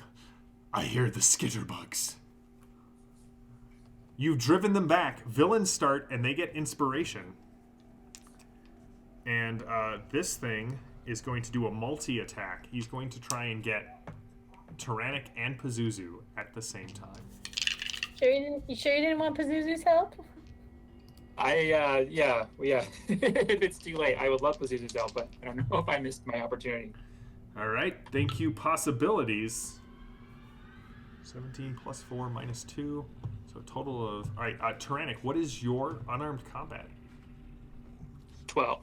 I hear the skitterbugs. You've driven them back. Villains start and they get inspiration. And this thing is going to do a multi-attack. He's going to try and get Tyrannic and Pazuzu at the same time. You sure you didn't want Pazuzu's help? Yeah. If it's too late, I would love Pazuzu's help, but I don't know if I missed my opportunity. All right. Thank you, possibilities. 17 plus 4 minus 2. So a total of... All right, Tyrannic, what is your unarmed combat? 12.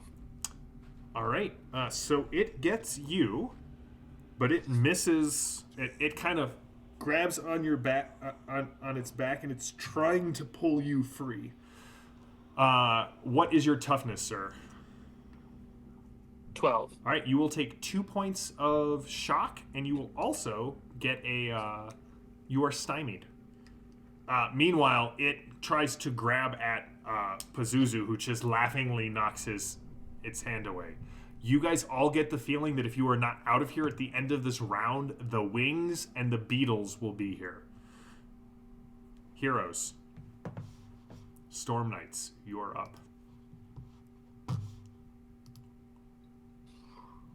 All right. So it gets you, but it misses... It kind of grabs on your back, on its back, and it's trying to pull you free. What is your toughness, sir? 12. All right, you will take 2 points of shock, and you will also get a... you are stymied. Meanwhile, it tries to grab at Pazuzu, who just laughingly knocks its hand away. You guys all get the feeling that if you are not out of here at the end of this round, the Wings and the Beatles will be here. Heroes. Storm Knights, you are up.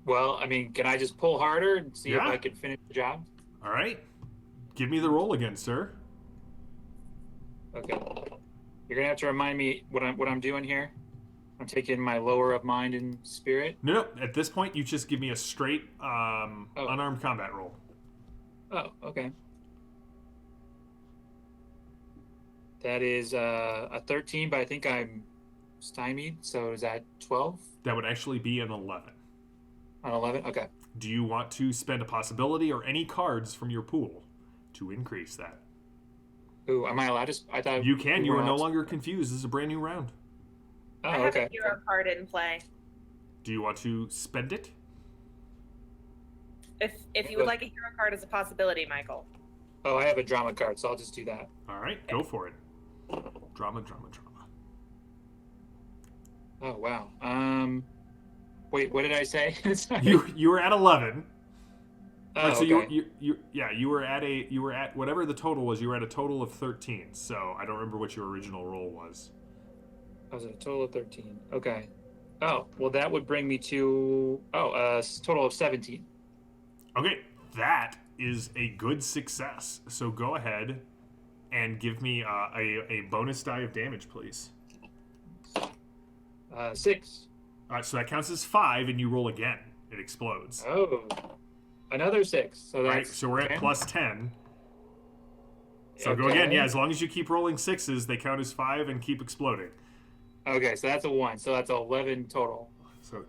Well, I mean, can I just pull harder and see if I can finish the job? All right. Give me the roll again, sir. Okay. You're gonna have to remind me what I'm doing here. I'm taking my lower of mind and spirit. No. At this point, you just give me a straight unarmed combat roll. Oh, okay. That is a 13, but I think I'm stymied. So is that 12? That would actually be an 11. An 11? Okay. Do you want to spend a possibility or any cards from your pool to increase that? Ooh, am I allowed to? I thought you can. You are no allowed longer confused. This is a brand new round. Oh, I have okay. a hero card in play. Do you want to spend it? If you would like a hero card as a possibility, Michael. Oh, I have a drama card, so I'll just do that. All right, go for it. Drama. Oh wow. Wait, what did I say? Sorry. You were at 11. Oh, Right, so okay. you were at whatever the total was. You were at a total of 13. So I don't remember what your original roll was. I was at a total of 13. Okay. Oh, well, that would bring me to a total of 17. Okay, that is a good success. So go ahead and give me a bonus die of damage, please. 6. So that counts as 5, and you roll again. It explodes. Oh, another 6. So that's Right, so we're at 10. plus 10. So go Okay. again. Yeah, as long as you keep rolling 6s, they count as 5 and keep exploding. Okay, so that's a 1. So that's 11 total. So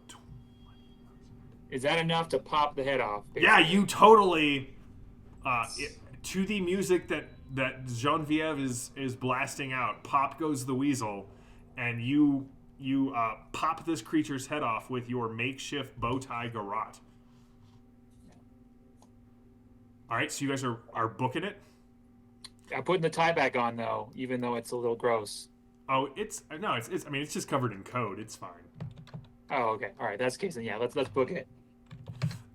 Is that enough to pop the head off? yeah, basically? you totally to the music that Genevieve is blasting out. Pop goes the weasel, and you pop this creature's head off with your makeshift bow tie garrote. All right, so you guys are booking it. I'm putting the tie back on though, even though it's a little gross. Oh, it's I mean, it's just covered in code. It's fine. Oh, okay. All right, that's the case. Then yeah, let's book it.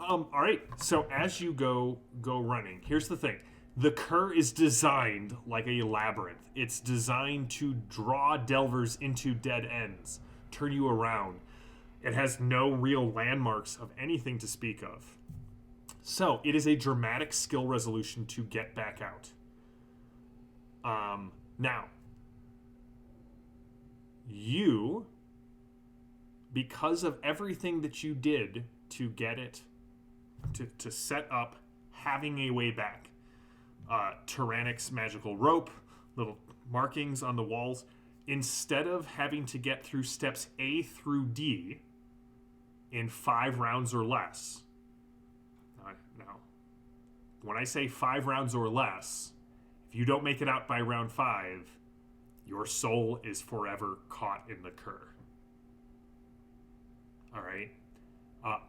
All right. So as you go running, here's the thing: the Cur is designed like a labyrinth. It's designed to draw delvers into dead ends, turn you around. It has no real landmarks of anything to speak of. So it is a dramatic skill resolution to get back out. Now, you, because of everything that you did to get it, to set up having a way back, Tyrannic's magical rope, little markings on the walls, instead of having to get through steps A through D in 5 rounds or less. Now, when I say 5 rounds or less, if you don't make it out by round 5, your soul is forever caught in the Cur. All right?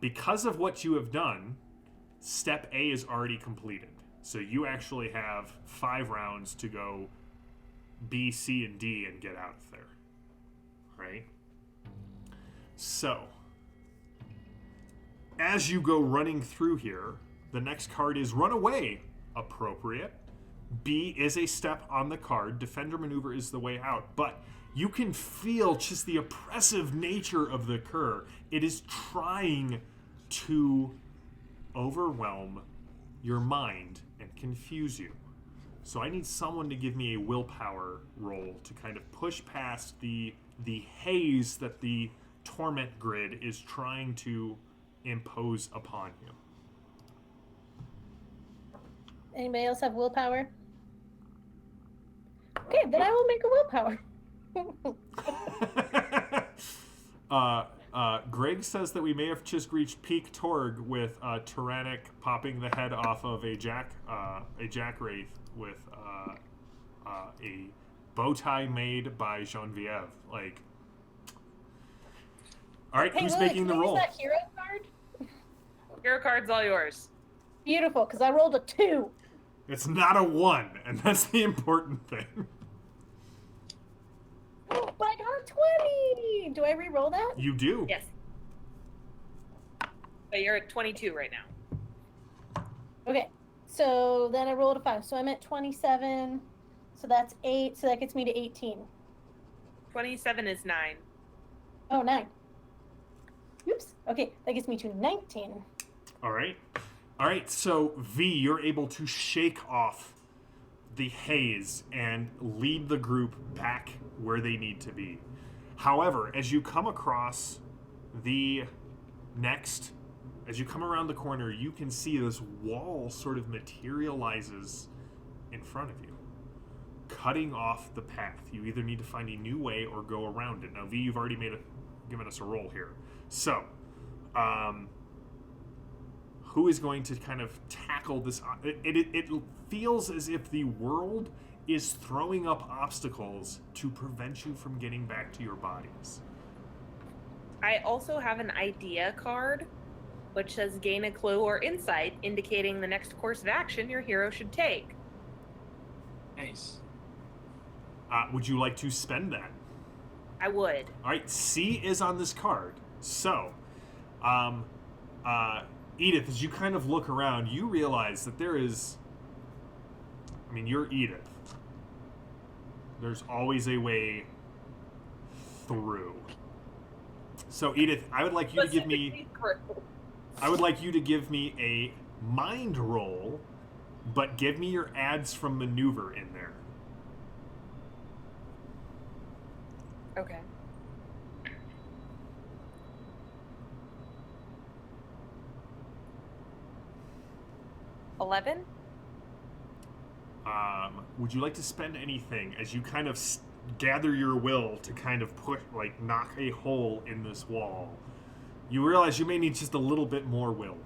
Because of what you have done, step A is already completed. So you actually have 5 rounds to go B, C, and D and get out of there. Right? So, as you go running through here, the next card is Run Away. Appropriate. B is a step on the card. Defender Maneuver is the way out. But you can feel just the oppressive nature of the Cur. It is trying to overwhelm your mind and confuse you. So I need someone to give me a willpower roll to kind of push past the haze that the torment grid is trying to impose upon you. Anybody else have willpower? Okay, then I will make a willpower. Greg says that we may have just reached peak Torg with Tyrannic popping the head off of a jack wraith with a bow tie made by Genevieve. Like, all right, Hey, who's Lily, making the can I use roll? that hero card? Hero card's all yours. Beautiful, because I rolled a 2. It's not a 1, and that's the important thing. But I got a 20! Do I re-roll that? You do. Yes. But you're at 22 right now. Okay, so then I rolled a 5. So I'm at 27. So that's 8. So that gets me to 18. 27 is 9. Oh, 9. Oops. Okay, that gets me to 19. All right. All right, so V, you're able to shake off the haze and lead the group back where they need to be. However, as you come across as you come around the corner, you can see this wall sort of materializes in front of you, cutting off the path. You either need to find a new way or go around it. Now, V, you've already given us a roll here. So, who is going to kind of tackle this? It feels as if the world is throwing up obstacles to prevent you from getting back to your bodies. I also have an idea card, which says gain a clue or insight, indicating the next course of action your hero should take. Nice. Would you like to spend that? I would. All right, C is on this card. So, Edith, as you kind of look around, you realize that there is... I mean, you're Edith. There's always a way through. So, Edith, I would like you to give me... I would like you to give me a mind roll, but give me your adds from maneuver in there. Okay. $11? Would you like to spend anything as you kind of gather your will to kind of knock a hole in this wall? You realize you may need just a little bit more will.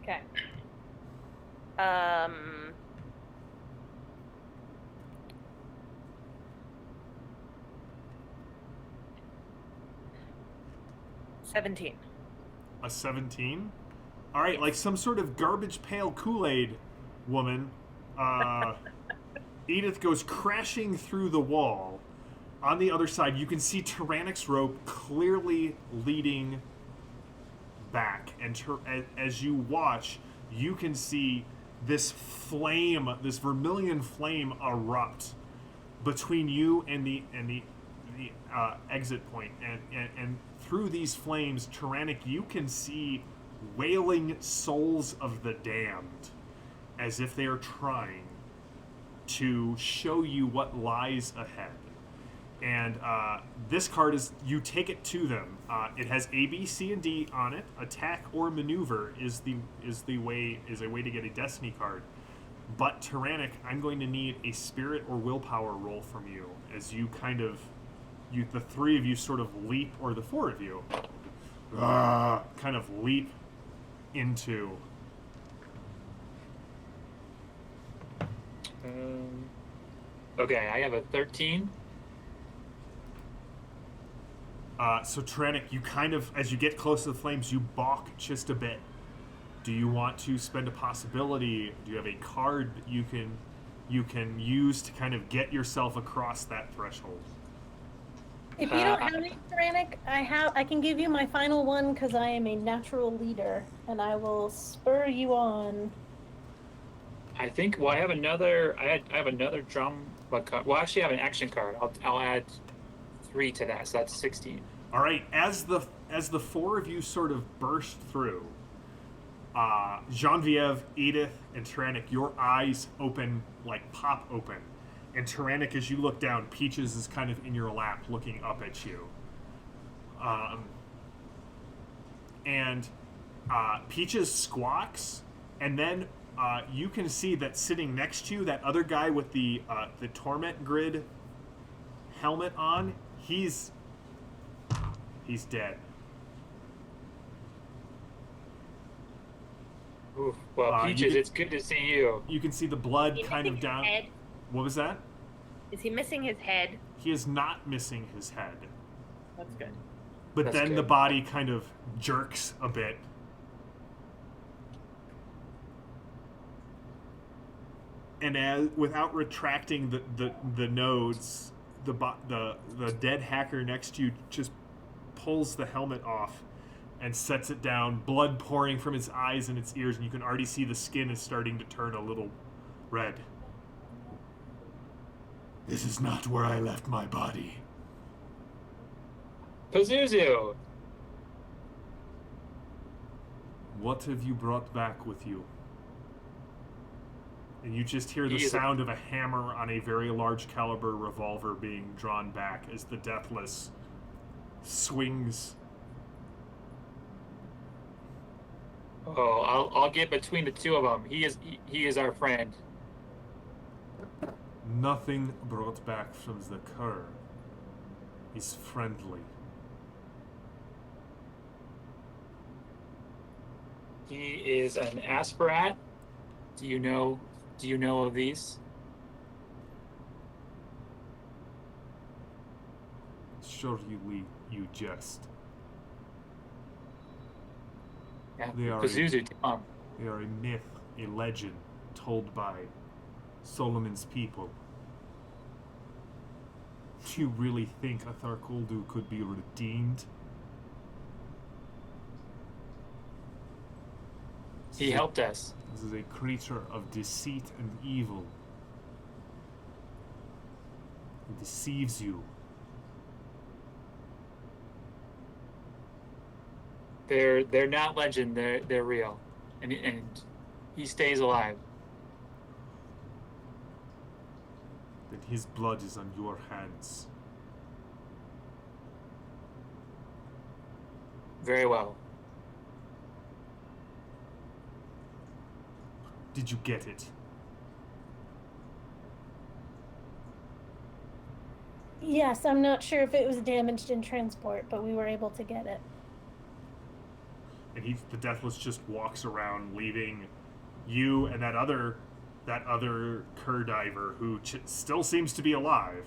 Okay. 17. A 17? All right, like some sort of garbage pail Kool-Aid woman, Edith goes crashing through the wall. On the other side, you can see Tyrannic's rope clearly leading back. And as you watch, you can see this flame, this vermilion flame erupt between you and the exit point. And through these flames, Tyrannic, you can see wailing souls of the damned, as if they are trying to show you what lies ahead. And this card is, you take it to them. It has A, B, C, and D on it. Attack or maneuver is a way to get a destiny card. But Tyrannic, I'm going to need a spirit or willpower roll from you as you kind of, the three of you sort of leap, or the four of you kind of leap into. Okay, I have a 13. So Tyrannic, you kind of, as you get close to the flames, you balk just a bit. Do you want to spend a possibility? Do you have a card that you can use to kind of get yourself across that threshold? If you don't have any, Tyrannic, I can give you my final one because I am a natural leader, and I will spur you on. I think. Well, I have another. I have another drum. Well, actually, I have an action card. I'll add 3 to that, so that's 16. All right. As the four of you sort of burst through, Genevieve, Edith, and Tyrannic, your eyes open, like pop open. And Tyrannic, as you look down, Peaches is kind of in your lap looking up at you. And Peaches squawks, and then you can see that sitting next to you, that other guy with the Torment Grid helmet on, he's dead. Oof. Well, Peaches, it's good to see you. You can see the blood Is he kind of missing his down. head? What was that? Is he missing his head? He is not missing his head. That's good. But That's then the good. body kind of jerks a bit. And without retracting the nodes, the dead hacker next to you just pulls the helmet off and sets it down, blood pouring from its eyes and its ears, and you can already see the skin is starting to turn a little red. This is not where I left my body. Pazuzu! What have you brought back with you? And you just hear the He is a- sound of a hammer on a very large caliber revolver being drawn back as the Deathless swings. Oh, I'll get between the two of them. He is our friend. Nothing brought back from the cur is friendly. He is an aspirat. Do you know of these? Sure, you jest. Yeah. They are- Pazuzu, tell him. They are a myth, a legend told by Solomon's people. Do you really think a Tharkoldu could be redeemed? He helped us. This is a creature of deceit and evil. He deceives you. They're not legend. They're real, and he stays alive. Then his blood is on your hands. Very well. Did you get it? Yes, I'm not sure if it was damaged in transport, but we were able to get it. And the Deathless just walks around, leaving you and that other cur diver who still seems to be alive.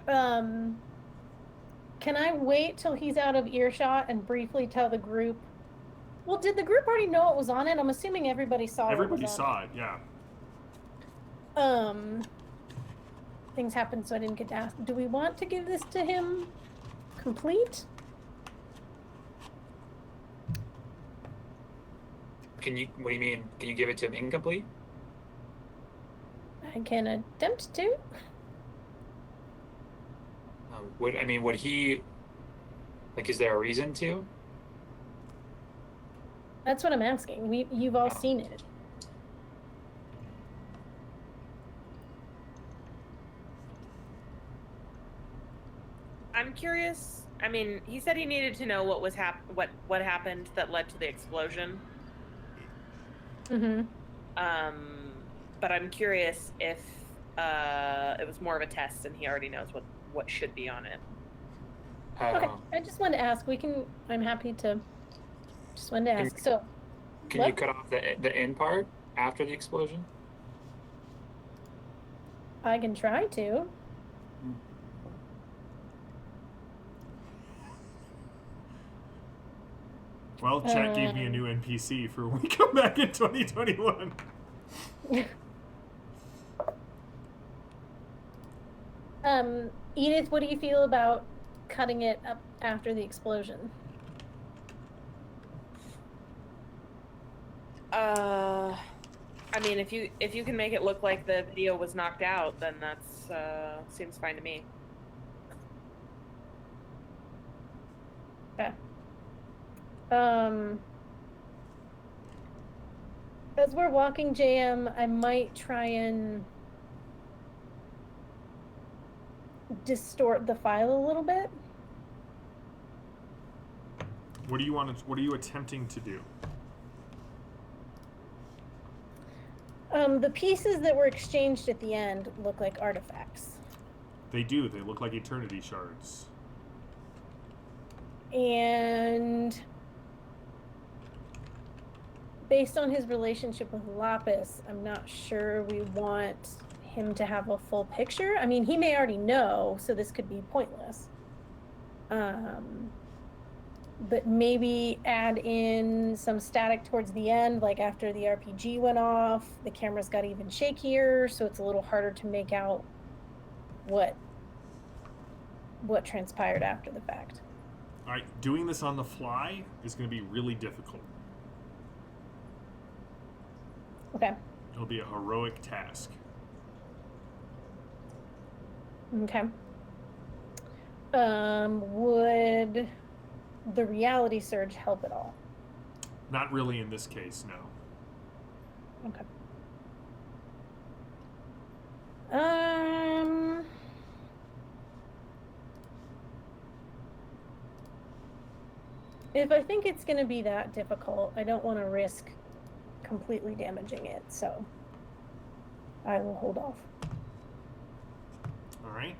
Can I wait till he's out of earshot and briefly tell the group? Well, did the group already know what was on it? I'm assuming everybody saw Everybody what was saw it, yeah. on it. Things happened, so I didn't get to ask. Do we want to give this to him complete? What do you mean? Can you give it to him incomplete? I can attempt to. Would he? Like, is there a reason to? That's what I'm asking. You've all seen it. I'm curious. I mean, he said he needed to know what was what happened that led to the explosion. Mm-hmm. But I'm curious if it was more of a test and he already knows what should be on it. Okay. I just wanted to ask. I'm happy to. Just wanted to ask. So. Can you cut off the end part after the explosion? I can try to. Well, chat gave me a new NPC for when we come back in 2021. Edith, what do you feel about cutting it up after the explosion? I mean, if you can make it look like the video was knocked out, then that's seems fine to me. Okay. As we're walking, JM, I might try and distort the file a little bit. What do you want? What are you attempting to do? The pieces that were exchanged at the end look like artifacts. They do. They look like eternity shards. And based on his relationship with Lapis, I'm not sure we want him to have a full picture. I mean, he may already know, so this could be pointless. But maybe add in some static towards the end, like after the RPG went off, the cameras got even shakier, so it's a little harder to make out what transpired after the fact. All right, doing this on the fly is going to be really difficult. Okay. It'll be a heroic task. Okay. Would the reality surge help at all? Not really in this case, no. Okay. If I think it's going to be that difficult, I don't want to risk completely damaging it, so I will hold off. All right.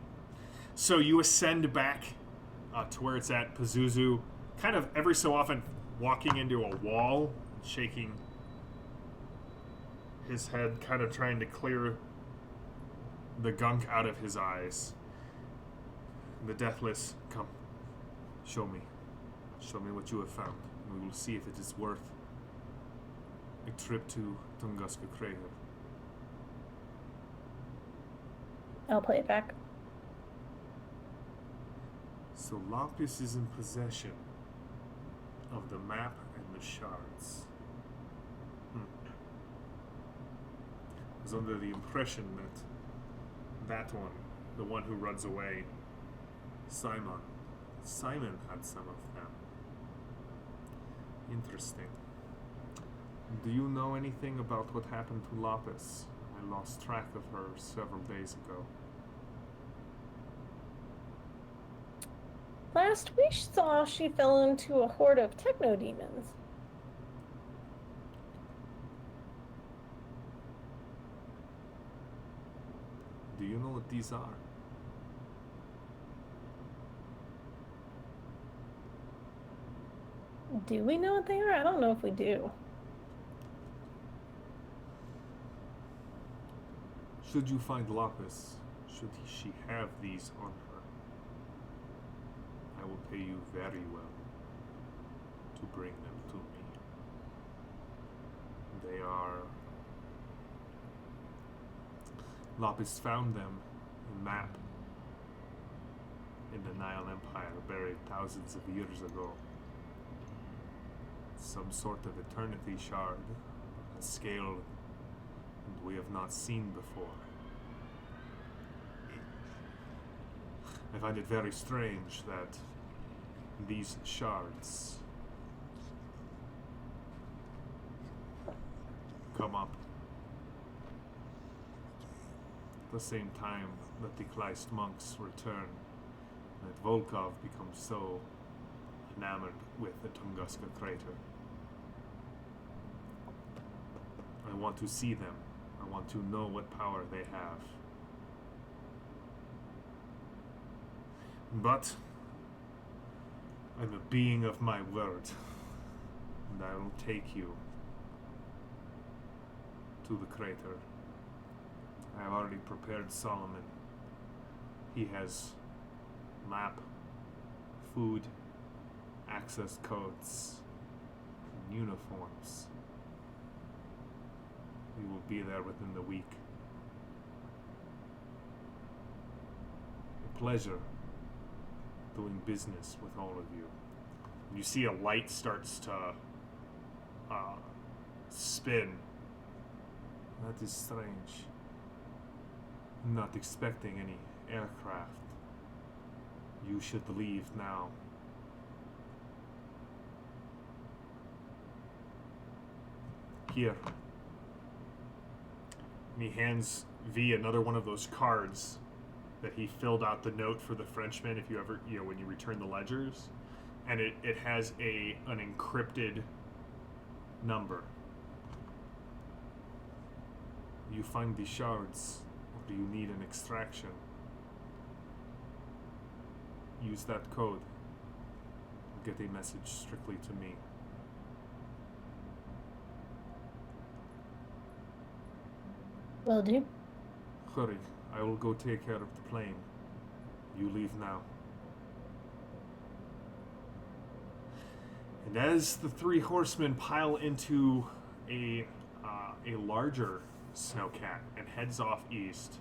So you ascend back to where it's at. Pazuzu, kind of every so often walking into a wall, shaking his head, kind of trying to clear the gunk out of his eyes. The Deathless, come, show me. Show me what you have found. We will see if it is worth a trip to Tunguska Crater. I'll play it back. So Lapis is in possession of the map and the shards. I was under the impression that one, the one who runs away, Simon had some of them. Interesting. Do you know anything about what happened to Lapis? I lost track of her several days ago. Last we saw, she fell into a horde of techno demons. Do you know what these are? Do we know what they are? I don't know if we do. Should you find Lapis, should she have these on her, I will pay you very well to bring them to me. They are... Lapis found them in map in the Nile Empire, buried thousands of years ago. Some sort of eternity shard, a scale we have not seen before. I find it very strange that these shards come up at the same time that the Kleist monks return, and that Volkov becomes so enamored with the Tunguska crater. I want to see them. I want to know what power they have. But I'm a being of my word, and I will take you to the crater. I have already prepared Solomon. He has map, food, access codes, and uniforms. We will be there within the week. A pleasure doing business with all of you. You see a light starts to spin. That is strange. I'm not expecting any aircraft. You should leave now. Here. And he hands V another one of those cards that he filled out the note for the Frenchman if you ever, when you return the ledgers. and it has an encrypted number. You find the shards, or do you need an extraction? Use that code. Get a message strictly to me. Will do. Hurry, I will go take care of the plane. You leave now. And as the three horsemen pile into a larger snowcat and heads off east,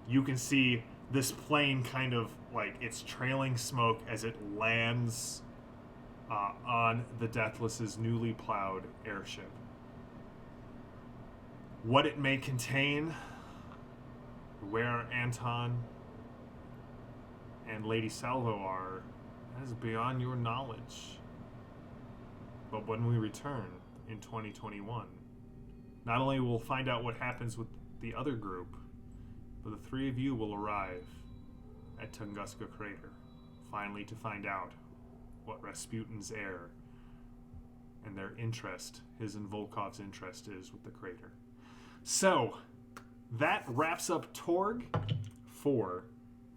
you can see this plane kind of like it's trailing smoke as it lands on the Deathless's newly plowed airship. What it may contain, where Anton and Lady Salvo are, is beyond your knowledge. But when we return in 2021, not only will we'll find out what happens with the other group, but the three of you will arrive at Tunguska Crater, finally to find out what Rasputin's heir and their interest, his and Volkov's interest, is with the crater. So, that wraps up Torg for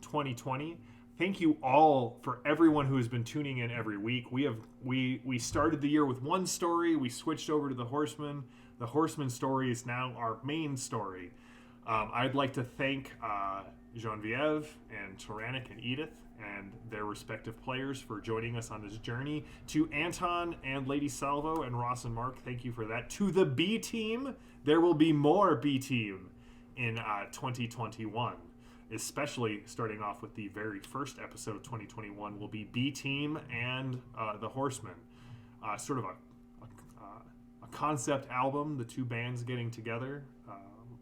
2020. Thank you all for everyone who has been tuning in every week. We started the year with one story. We switched over to the Horsemen. The Horsemen story is now our main story. I'd like to thank Genevieve and Tyrannic and Edith and their respective players for joining us on this journey. To Anton and Lady Salvo and Ross and Mark, thank you for that. To the B team, there will be more B team in 2021, especially starting off with the very first episode of 2021 will be B team and the Horsemen. Sort of a concept album, the two bands getting together,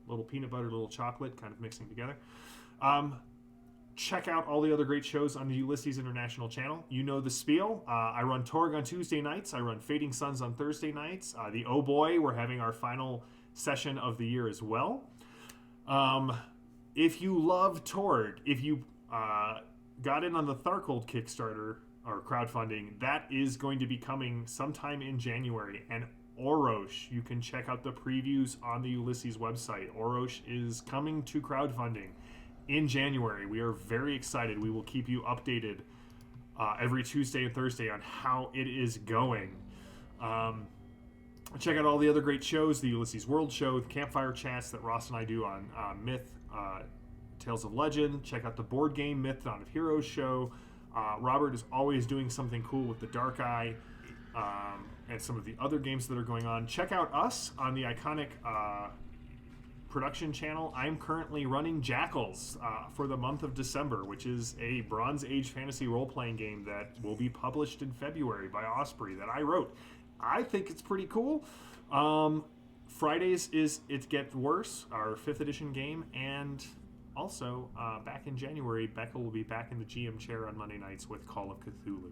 little peanut butter, little chocolate, kind of mixing together. Check out all the other great shows on the Ulysses International channel. You know the spiel. I run Torg on Tuesday nights. I run Fading Suns on Thursday nights. The Oh Boy, we're having our final session of the year as well. If you love Torg, if you got in on the Tharkold Kickstarter or crowdfunding, that is going to be coming sometime in January. And Orosh, you can check out the previews on the Ulysses website. Orosh is coming to crowdfunding in January. We are very excited. We will keep you updated every Tuesday and Thursday on how it is going. Check out all the other great shows, the Ulysses World Show, the Campfire Chats that Ross and I do on Myth, Tales of Legend. Check out the board game Myth, Dawn of Heroes show. Robert is always doing something cool with the Dark Eye and some of the other games that are going on. Check out us on the Iconic production channel. I'm currently running Jackals for the month of December, which is a Bronze Age fantasy role-playing game that will be published in February by Osprey that I wrote. I think it's pretty cool. Fridays is It Gets Worse, our 5th edition game, and also back in January, Becca will be back in the GM chair on Monday nights with Call of Cthulhu.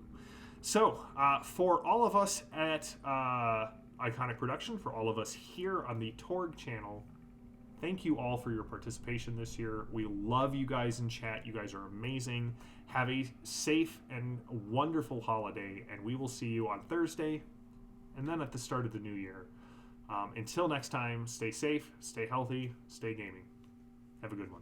So, for all of us at Iconic Production, for all of us here on the Torg channel, thank you all for your participation this year. We love you guys in chat. You guys are amazing. Have a safe and wonderful holiday, and we will see you on Thursday and then at the start of the new year. Until next time, stay safe, stay healthy, stay gaming. Have a good one.